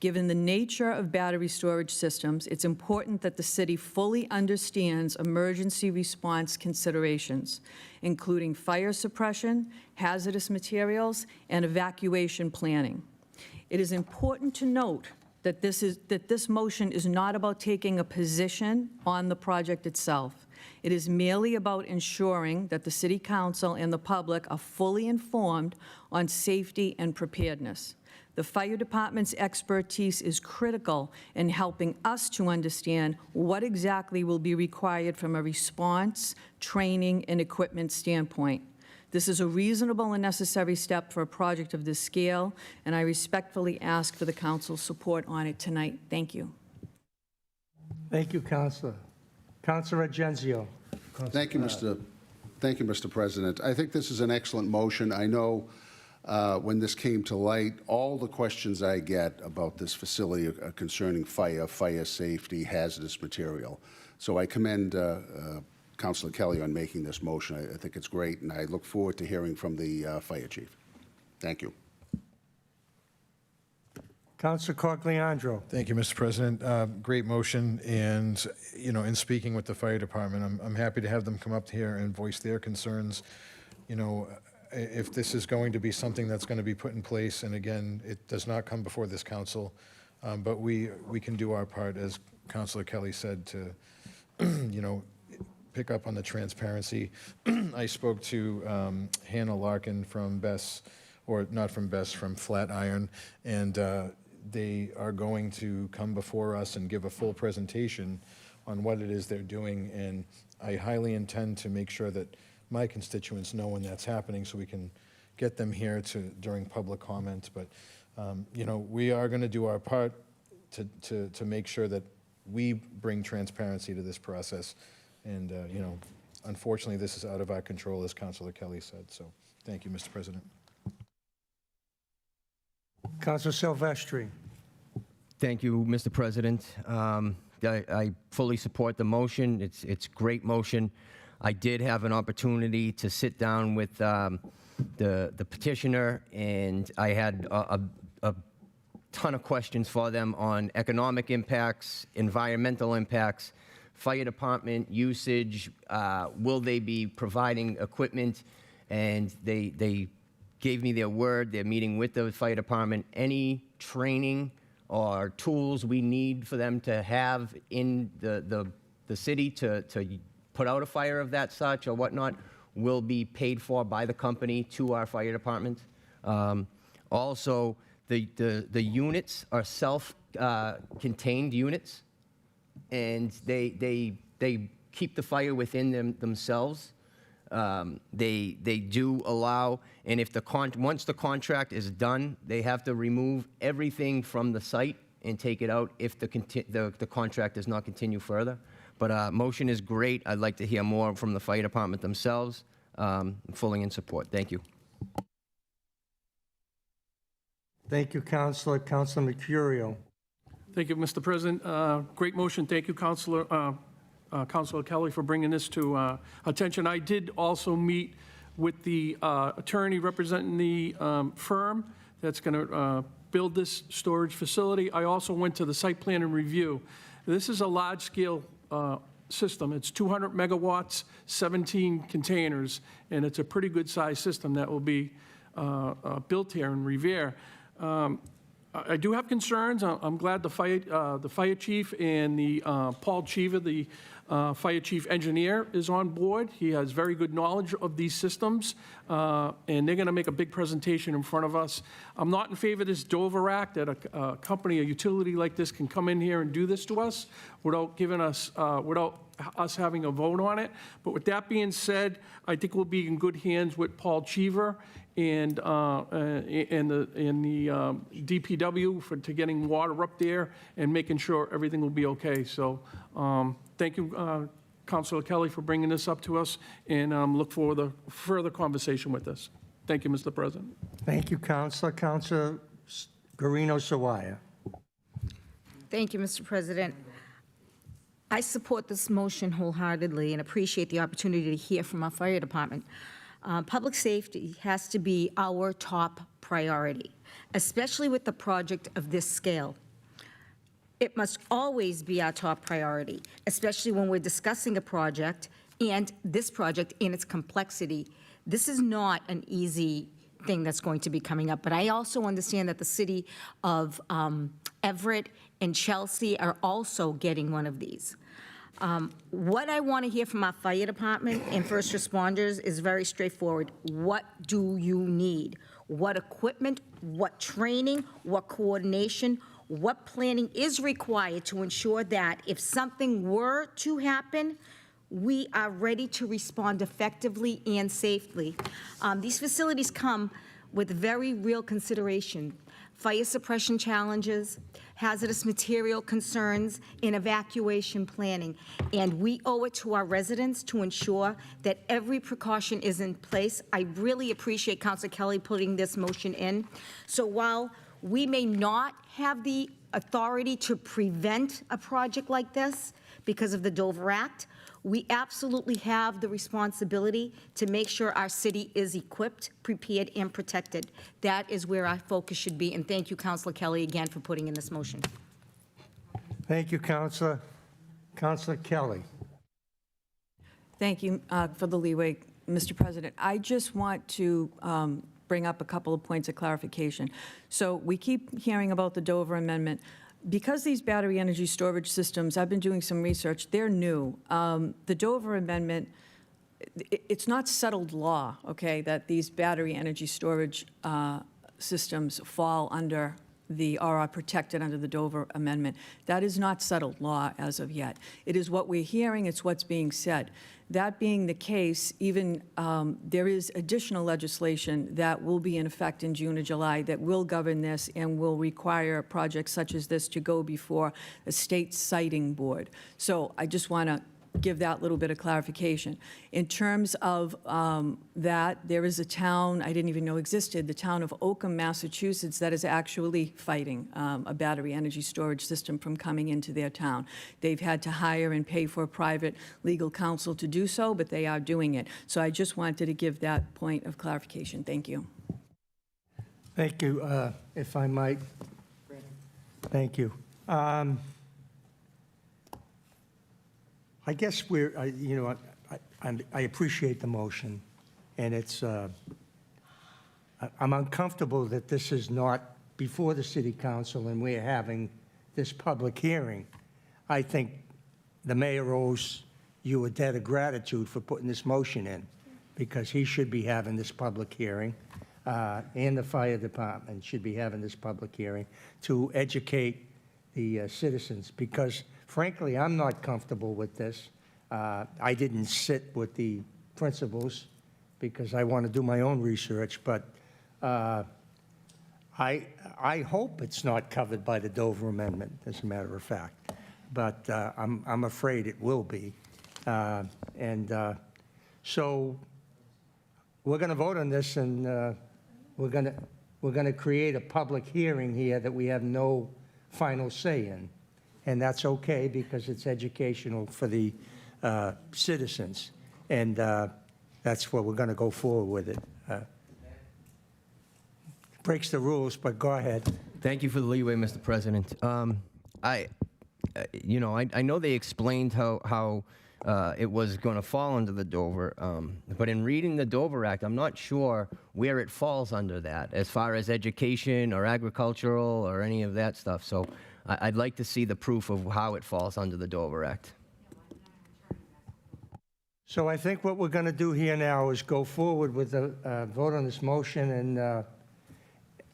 Given the nature of battery storage systems, it's important that the city fully understands emergency response considerations, including fire suppression, hazardous materials, and evacuation planning. It is important to note that this motion is not about taking a position on the project itself. It is merely about ensuring that the City Council and the public are fully informed on safety and preparedness. The fire department's expertise is critical in helping us to understand what exactly will be required from a response, training, and equipment standpoint. This is a reasonable and necessary step for a project of this scale, and I respectfully ask for the council's support on it tonight. Thank you. Thank you, Councilor. Councilor Agenzio. Thank you, Mr. President. I think this is an excellent motion. I know when this came to light, all the questions I get about this facility are concerning fire safety, hazardous material. So I commend Councilor Kelly on making this motion. I think it's great, and I look forward to hearing from the fire chief. Thank you. Councilor Cogliandro. Thank you, Mr. President. Great motion, and, you know, in speaking with the fire department, I'm happy to have them come up here and voice their concerns. You know, if this is going to be something that's going to be put in place, and again, it does not come before this council, but we can do our part, as Councilor Kelly said, to, you know, pick up on the transparency. I spoke to Hannah Larkin from Bess, or not from Bess, from Flatiron, and they are going to come before us and give a full presentation on what it is they're doing, and I highly intend to make sure that my constituents know when that's happening so we can get them here during public comment. But, you know, we are going to do our part to make sure that we bring transparency to this process. And, you know, unfortunately, this is out of our control, as Councilor Kelly said. So thank you, Mr. President. Councilor Silvestri. Thank you, Mr. President. I fully support the motion. It's a great motion. I did have an opportunity to sit down with the petitioner, and I had a ton of questions for them on economic impacts, environmental impacts, fire department usage, will they be providing equipment, and they gave me their word. They're meeting with the fire department. Any training or tools we need for them to have in the city to put out a fire of that such or whatnot will be paid for by the company to our fire department. Also, the units are self-contained units, and they keep the fire within themselves. They do allow, and if once the contract is done, they have to remove everything from the site and take it out if the contract does not continue further. But motion is great. I'd like to hear more from the fire department themselves. Fully in support. Thank you. Thank you, Counselor. Counselor Mercurio. Thank you, Mr. President. Great motion. Thank you, Counselor Kelly, for bringing this to attention. I did also meet with the attorney representing the firm that's going to build this storage facility. I also went to the site plan and review. This is a large-scale system. It's 200 megawatts, 17 containers, and it's a pretty good-sized system that will be built here in Revere. I do have concerns. I'm glad the fire chief and the Paul Cheever, the fire chief engineer, is on board. He has very good knowledge of these systems, and they're going to make a big presentation in front of us. I'm not in favor of this Dover Act, that a company, a utility like this can come in here and do this to us without giving us, without us having a vote on it. But with that being said, I think we'll be in good hands with Paul Cheever and the DPW to getting water up there and making sure everything will be okay. So thank you, Councilor Kelly, for bringing this up to us, and look forward to further conversation with this. Thank you, Mr. President. Thank you, Counselor. Counselor Guarino-Sawaya. Thank you, Mr. President. I support this motion wholeheartedly and appreciate the opportunity to hear from our fire department. Public safety has to be our top priority, especially with the project of this scale. It must always be our top priority, especially when we're discussing a project, and this project in its complexity. This is not an easy thing that's going to be coming up, but I also understand that the city of Everett and Chelsea are also getting one of these. What I want to hear from our fire department and first responders is very straightforward. What do you need? What equipment, what training, what coordination, what planning is required to ensure that if something were to happen, we are ready to respond effectively and safely. These facilities come with very real consideration: fire suppression challenges, hazardous material concerns, and evacuation planning. And we owe it to our residents to ensure that every precaution is in place. I really appreciate Councilor Kelly putting this motion in. So while we may not have the authority to prevent a project like this because of the Dover Act, we absolutely have the responsibility to make sure our city is equipped, prepared, and protected. That is where our focus should be, and thank you, Councilor Kelly, again for putting in this motion. Thank you, Counselor. Counselor Kelly. Thank you for the leeway, Mr. President. I just want to bring up a couple of points of clarification. So we keep hearing about the Dover Amendment. Because these battery energy storage systems, I've been doing some research, they're new. The Dover Amendment, it's not settled law, okay, that these battery energy storage systems fall under or are protected under the Dover Amendment. That is not settled law as of yet. It is what we're hearing, it's what's being said. That being the case, even there is additional legislation that will be in effect in June or July that will govern this and will require projects such as this to go before a state siting board. So I just want to give that little bit of clarification. In terms of that, there is a town I didn't even know existed, the town of Oakham, Massachusetts, that is actually fighting a battery energy storage system from coming into their town. They've had to hire and pay for private legal counsel to do so, but they are doing it. So I just wanted to give that point of clarification. Thank you. Thank you. If I might. Thank you. I guess I appreciate the motion, and it's, I'm uncomfortable that this is not before the city council and we're having this public hearing. I think the mayor owes you a debt of gratitude for putting this motion in, because he should be having this public hearing, and the fire department should be having this public hearing to educate the citizens, because frankly, I'm not comfortable with this. I didn't sit with the principals because I want to do my own research, but I hope it's not covered by the Dover Amendment, as a matter of fact. But I'm afraid it will be. So we're going to vote on this, and we're going to, we're going to create a public hearing here that we have no final say in. And that's okay because it's educational for the citizens. And that's what we're going to go forward with it. Breaks the rules, but go ahead. Thank you for the leeway, Mr. President. I know they explained how it was going to fall under the Dover, but in reading the Dover Act, I'm not sure where it falls under that, as far as education or agricultural or any of that stuff. So I'd like to see the proof of how it falls under the Dover Act. So I think what we're going to do here now is go forward with the vote on this motion. And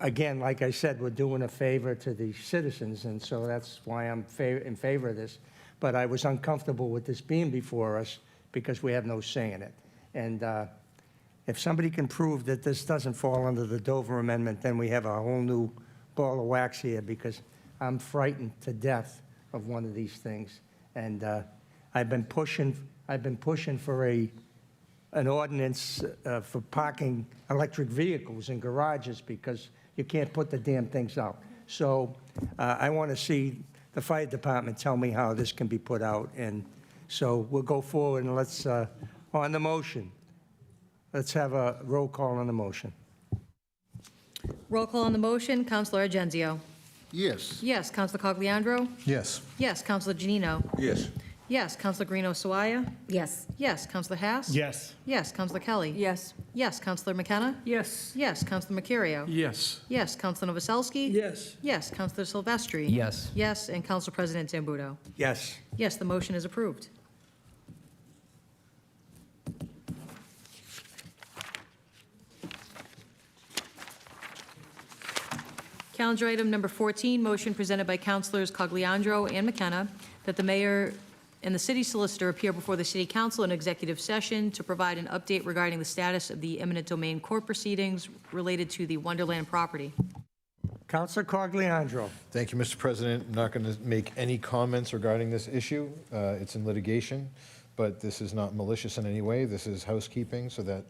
again, like I said, we're doing a favor to the citizens, and so that's why I'm in favor of this. But I was uncomfortable with this being before us because we have no say in it. And if somebody can prove that this doesn't fall under the Dover Amendment, then we have a whole new ball of wax here, because I'm frightened to death of one of these things. And I've been pushing for an ordinance for parking electric vehicles in garages, because you can't put the damn things out. So I want to see the fire department tell me how this can be put out. And so we'll go forward, and let's, on the motion, let's have a roll call on the motion. Roll call on the motion. Counselor Argenzio. Yes. Yes. Counselor Cogliandro. Yes. Yes. Counselor Janino. Yes. Yes. Counselor Greeno Sawaya. Yes. Yes. Counselor Haas. Yes. Yes. Counselor Kelly. Yes. Yes. Counselor McKenna. Yes. Yes. Counselor Mercurio. Yes. Yes. Counselor Novoselsky. Yes. Yes. Counselor Silvestri. Yes. Yes. And Council President Zambudo. Yes. Yes, the motion is approved. Calendar item number 14, motion presented by Councilors Cogliandro and McKenna that the mayor and the city solicitor appear before the city council in executive session to provide an update regarding the status of the eminent domain court proceedings related to the Wonderland property. Councilor Cogliandro. Thank you, Mr. President. I'm not going to make any comments regarding this issue. It's in litigation, but this is not malicious in any way. This is housekeeping so that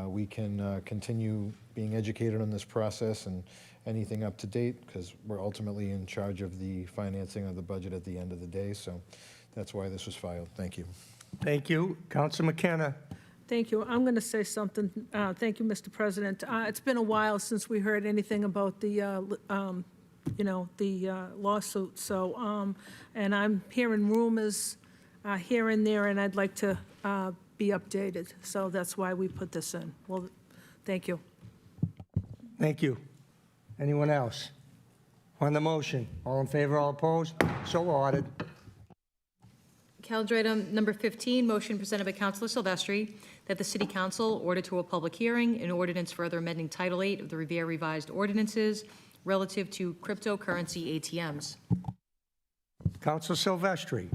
we can continue being educated on this process and anything up to date, because we're ultimately in charge of the financing of the budget at the end of the day. So that's why this was filed. Thank you. Thank you. Councilor McKenna. Thank you. I'm going to say something. Thank you, Mr. President. It's been a while since we heard anything about the, lawsuit. So, and I'm hearing rumors here and there, and I'd like to be updated. So that's why we put this in. Well, thank you. Thank you. Anyone else? On the motion, all in favor, all opposed? So ordered. Calendar item number 15, motion presented by Councilor Silvestri that the city council order to a public hearing an ordinance further amending Title 8 of the Revere revised ordinances relative to cryptocurrency ATMs. Councilor Silvestri.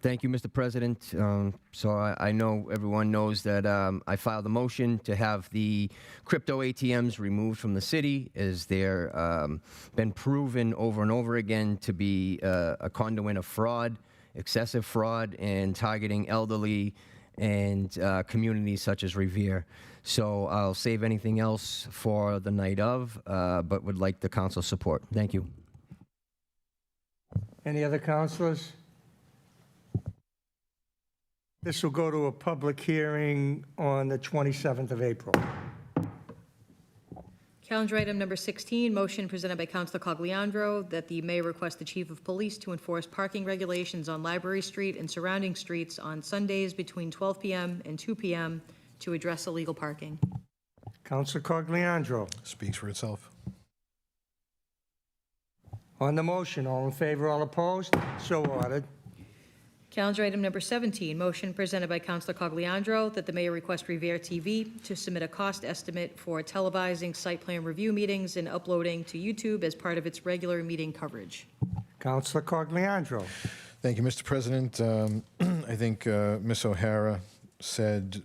Thank you, Mr. President. So I know everyone knows that I filed a motion to have the crypto ATMs removed from the city, as they're been proven over and over again to be a conduit of fraud, excessive fraud, and targeting elderly and communities such as Revere. So I'll save anything else for the night of, but would like the council's support. Thank you. Any other councilors? This will go to a public hearing on the 27th of April. Calendar item number 16, motion presented by Councilor Cogliandro that the mayor request the chief of police to enforce parking regulations on Library Street and surrounding streets on Sundays between 12 p.m. and 2 p.m. to address illegal parking. Councilor Cogliandro. Speaks for itself. On the motion, all in favor, all opposed? So ordered. Calendar item number 17, motion presented by Councilor Cogliandro that the mayor request Revere TV to submit a cost estimate for televising site plan review meetings and uploading to YouTube as part of its regular meeting coverage. Councilor Cogliandro. Thank you, Mr. President. I think Ms. O'Hara said,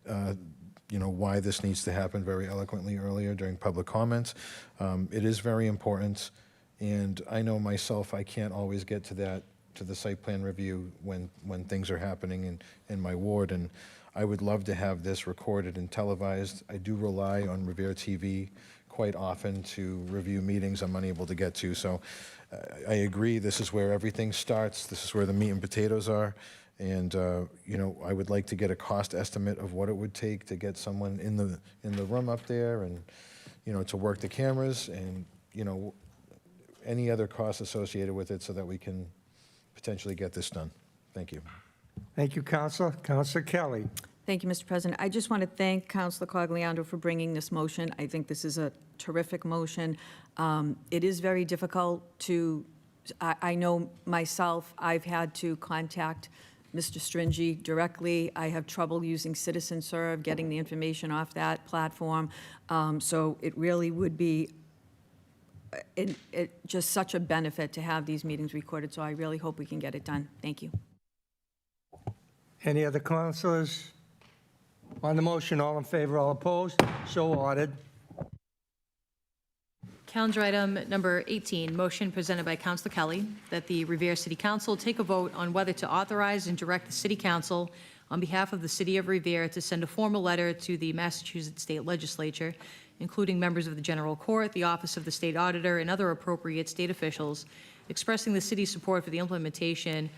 why this needs to happen very eloquently earlier during public comments. It is very important, and I know myself I can't always get to the site plan review when things are happening in my ward, and I would love to have this recorded and televised. I do rely on Revere TV quite often to review meetings I'm unable to get to. So I agree, this is where everything starts. This is where the meat and potatoes are. And, I would like to get a cost estimate of what it would take to get someone in the room up there and, to work the cameras and, any other costs associated with it so that we can potentially get this done. Thank you. Thank you, Counselor. Counselor Kelly. Thank you, Mr. President. I just want to thank Councilor Cogliando for bringing this motion. I think this is a terrific motion. It is very difficult I know myself, I've had to contact Mr. Stringy directly. I have trouble using CitizenServe, getting the information off that platform. So it really would be just such a benefit to have these meetings recorded, so I really hope we can get it done. Thank you. Any other councilors? On the motion, all in favor, all opposed? So ordered. Calendar item number 18, motion presented by Councilor Kelly that the Revere City Council take a vote on whether to authorize and direct the City Council on behalf of the City of Revere to send a formal letter to the Massachusetts State Legislature, including members of the General Court, the Office of the State Auditor, and other appropriate state officials, expressing the city's support for the implementation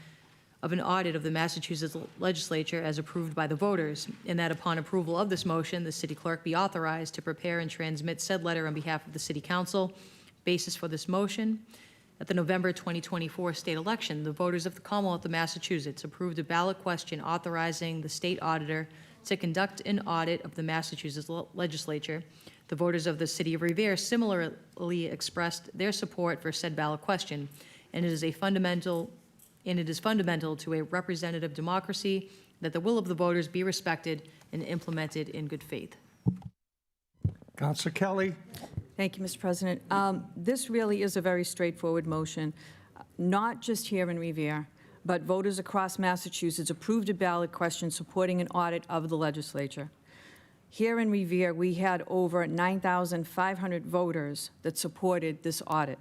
of an audit of the Massachusetts Legislature as approved by the voters, and that upon approval of this motion, the city clerk be authorized to prepare and transmit said letter on behalf of the City Council. Basis for this motion: at the November 2024 state election, the voters of the Commonwealth of Massachusetts approved a ballot question authorizing the state auditor to conduct an audit of the Massachusetts Legislature. The voters of the City of Revere similarly expressed their support for said ballot question, and it is fundamental to a representative democracy that the will of the voters be respected and implemented in good faith. Counselor Kelly. Thank you, Mr. President. This really is a very straightforward motion. Not just here in Revere, but voters across Massachusetts approved a ballot question supporting an audit of the legislature. Here in Revere, we had over 9,500 voters that supported this audit.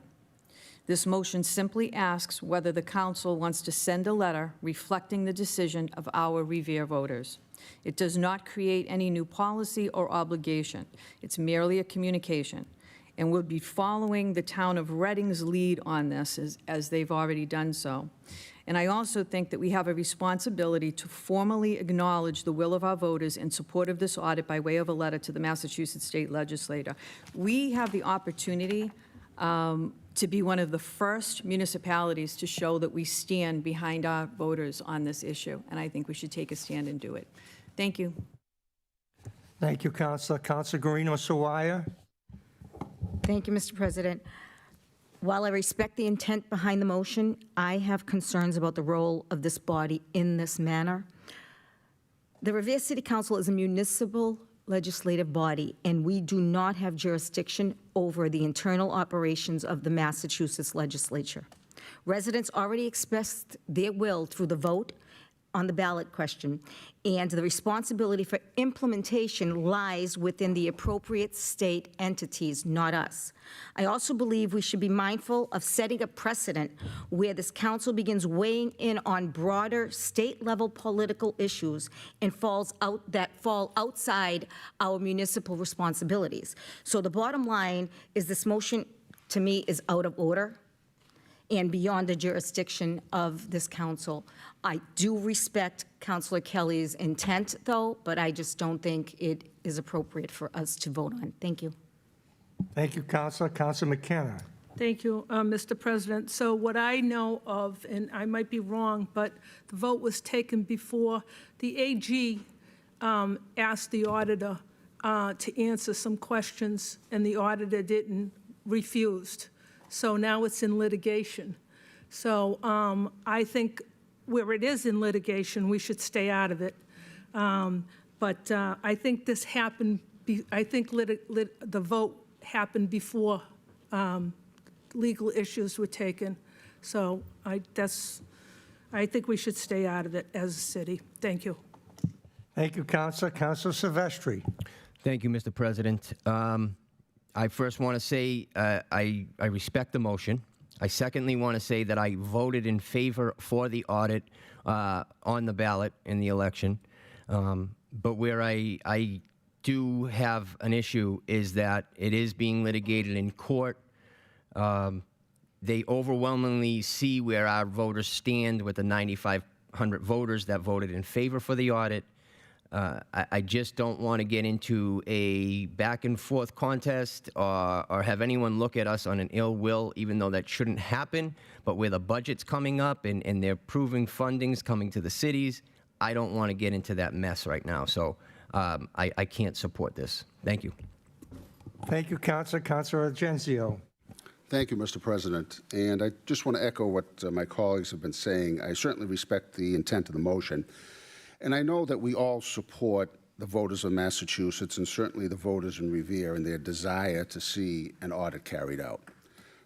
This motion simply asks whether the council wants to send a letter reflecting the decision of our Revere voters. It does not create any new policy or obligation. It's merely a communication. And we'll be following the town of Reading's lead on this, as they've already done so. And I also think that we have a responsibility to formally acknowledge the will of our voters in support of this audit by way of a letter to the Massachusetts State Legislature. We have the opportunity to be one of the first municipalities to show that we stand behind our voters on this issue, and I think we should take a stand and do it. Thank you. Thank you, Counselor. Counselor Guarino-Sawaya. Thank you, Mr. President. While I respect the intent behind the motion, I have concerns about the role of this body in this manner. The Revere City Council is a municipal legislative body, and we do not have jurisdiction over the internal operations of the Massachusetts legislature. Residents already expressed their will through the vote on the ballot question, and the responsibility for implementation lies within the appropriate state entities, not us. I also believe we should be mindful of setting a precedent where this council begins weighing in on broader state-level political issues and fall outside our municipal responsibilities. So the bottom line is this motion, to me, is out of order and beyond the jurisdiction of this council. I do respect Councilor Kelly's intent, though, but I just don't think it is appropriate for us to vote on. Thank you. Thank you, Counselor. Counselor McKenna. Thank you, Mr. President. So what I know of, and I might be wrong, but the vote was taken before the AG asked the auditor to answer some questions, and the auditor refused. So now it's in litigation. So I think where it is in litigation, we should stay out of it. But I think this happened, I think the vote happened before legal issues were taken. So I think we should stay out of it as a city. Thank you. Thank you, Counselor. Counselor Silvestri. Thank you, Mr. President. I first want to say I respect the motion. I secondly want to say that I voted in favor for the audit on the ballot in the election. But where I do have an issue is that it is being litigated in court. They overwhelmingly see where our voters stand with the 9,500 voters that voted in favor for the audit. I just don't want to get into a back and forth contest or have anyone look at us on an ill will, even though that shouldn't happen. But where the budget's coming up and they're proving funding's coming to the cities, I don't want to get into that mess right now. So I can't support this. Thank you. Thank you, Councilor. Councilor Agenzio. Thank you, Mr. President. And I just want to echo what my colleagues have been saying. I certainly respect the intent of the motion. And I know that we all support the voters of Massachusetts and certainly the voters in Revere and their desire to see an audit carried out.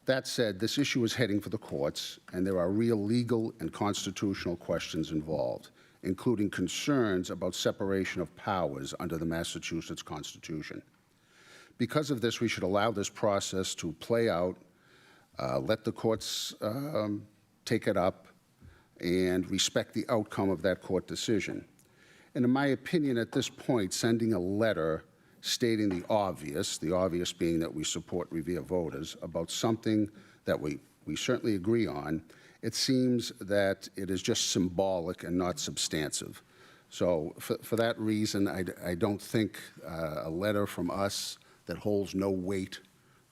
That said, this issue is heading for the courts, and there are real legal and constitutional questions involved, including concerns about separation of powers under the Massachusetts Constitution. Because of this, we should allow this process to play out, let the courts take it up, and respect the outcome of that court decision. And in my opinion, at this point, sending a letter stating the obvious being that we support Revere voters, about something that we certainly agree on, it seems that it is just symbolic and not substantive. So for that reason, I don't think a letter from us that holds no weight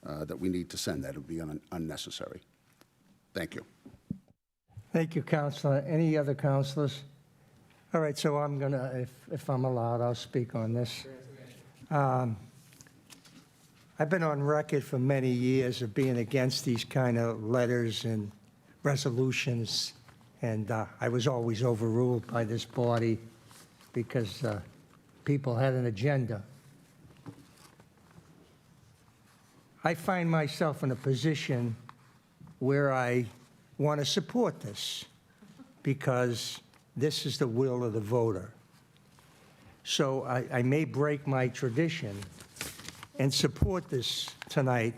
that we need to send. That would be unnecessary. Thank you. Thank you, Councilor. Any other councilors? All right, so I'm going to, if I'm allowed, I'll speak on this. I've been on record for many years of being against these kind of letters and resolutions, and I was always overruled by this body because people had an agenda. I find myself in a position where I want to support this because this is the will of the voter. So I may break my tradition and support this tonight.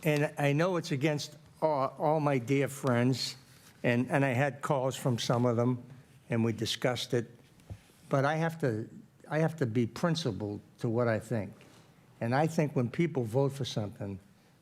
And I know it's against all my dear friends, and I had calls from some of them, and we discussed it. But I have to be principled to what I think. And I think when people vote for something,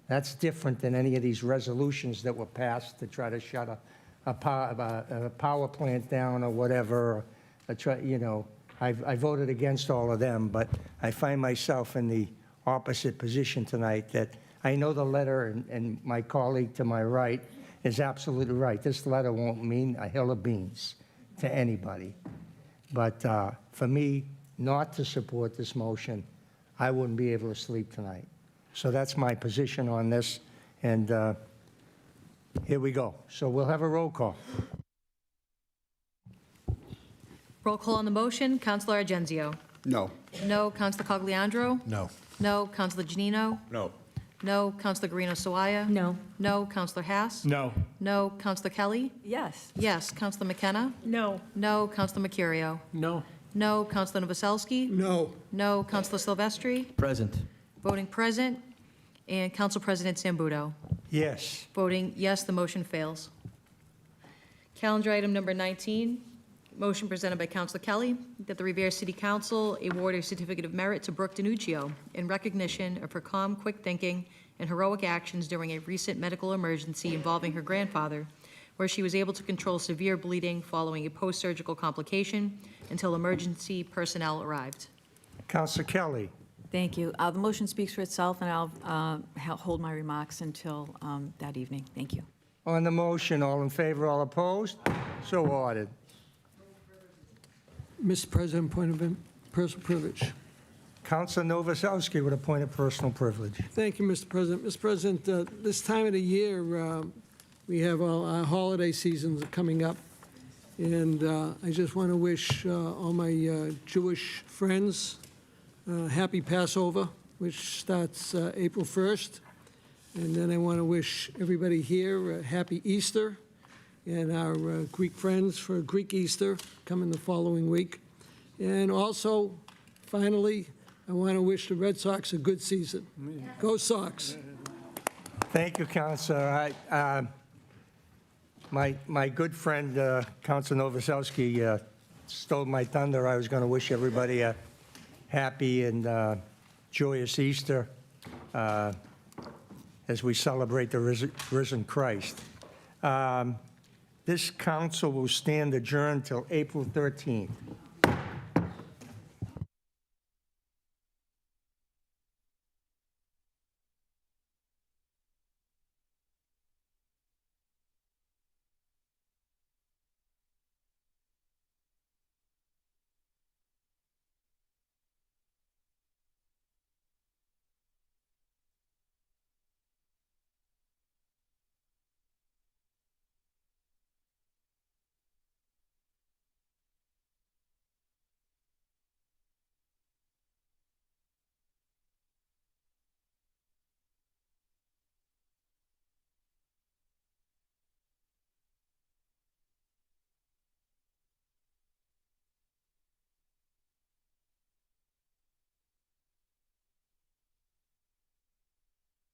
that's different than any of these resolutions that were passed to try to shut a power plant down or whatever. I voted against all of them, but I find myself in the opposite position tonight that I know the letter, and my colleague to my right is absolutely right. This letter won't mean a hill of beans to anybody. But for me not to support this motion, I wouldn't be able to sleep tonight. So that's my position on this, and here we go. So we'll have a roll call. Roll call on the motion. Councilor Agenzio. No. No. Councilor Cogliandro. No. No. Councilor Janino. No. No. Councilor Guarino-Sawaya. No. No. Councilor Haas. No. No. Councilor Kelly. Yes. Yes. Councilor McKenna. No. No. Councilor Mercurio. No. No. Councilor Novoselsky. No. No. Councilor Silvestri. Present. Voting present. And Council President Sambudo. Yes. Voting yes, the motion fails. Calendar item number 19, motion presented by Councilor Kelly that the Revere City Council award a certificate of merit to Brooke DiNuccio in recognition of her calm, quick thinking, and heroic actions during a recent medical emergency involving her grandfather, where she was able to control severe bleeding following a post-surgical complication until emergency personnel arrived. Councilor Kelly. Thank you. The motion speaks for itself, and I'll hold my remarks until that evening. Thank you. On the motion, all in favor, all opposed? So ordered. Mr. President, point of personal privilege. Councilor Novoselsky with a point of personal privilege. Thank you, Mr. President. Mr. President, this time of the year, we have our holiday seasons coming up, and I just want to wish all my Jewish friends happy Passover, which starts April 1st. And then I want to wish everybody here a happy Easter, and our Greek friends for Greek Easter coming the following week. And also, finally, I want to wish the Red Sox a good season. Go Sox. Thank you, Councilor. My good friend, Councilor Novoselsky, stole my thunder. I was going to wish everybody a happy and joyous Easter as we celebrate the risen Christ. This council will stand adjourned till April 13th.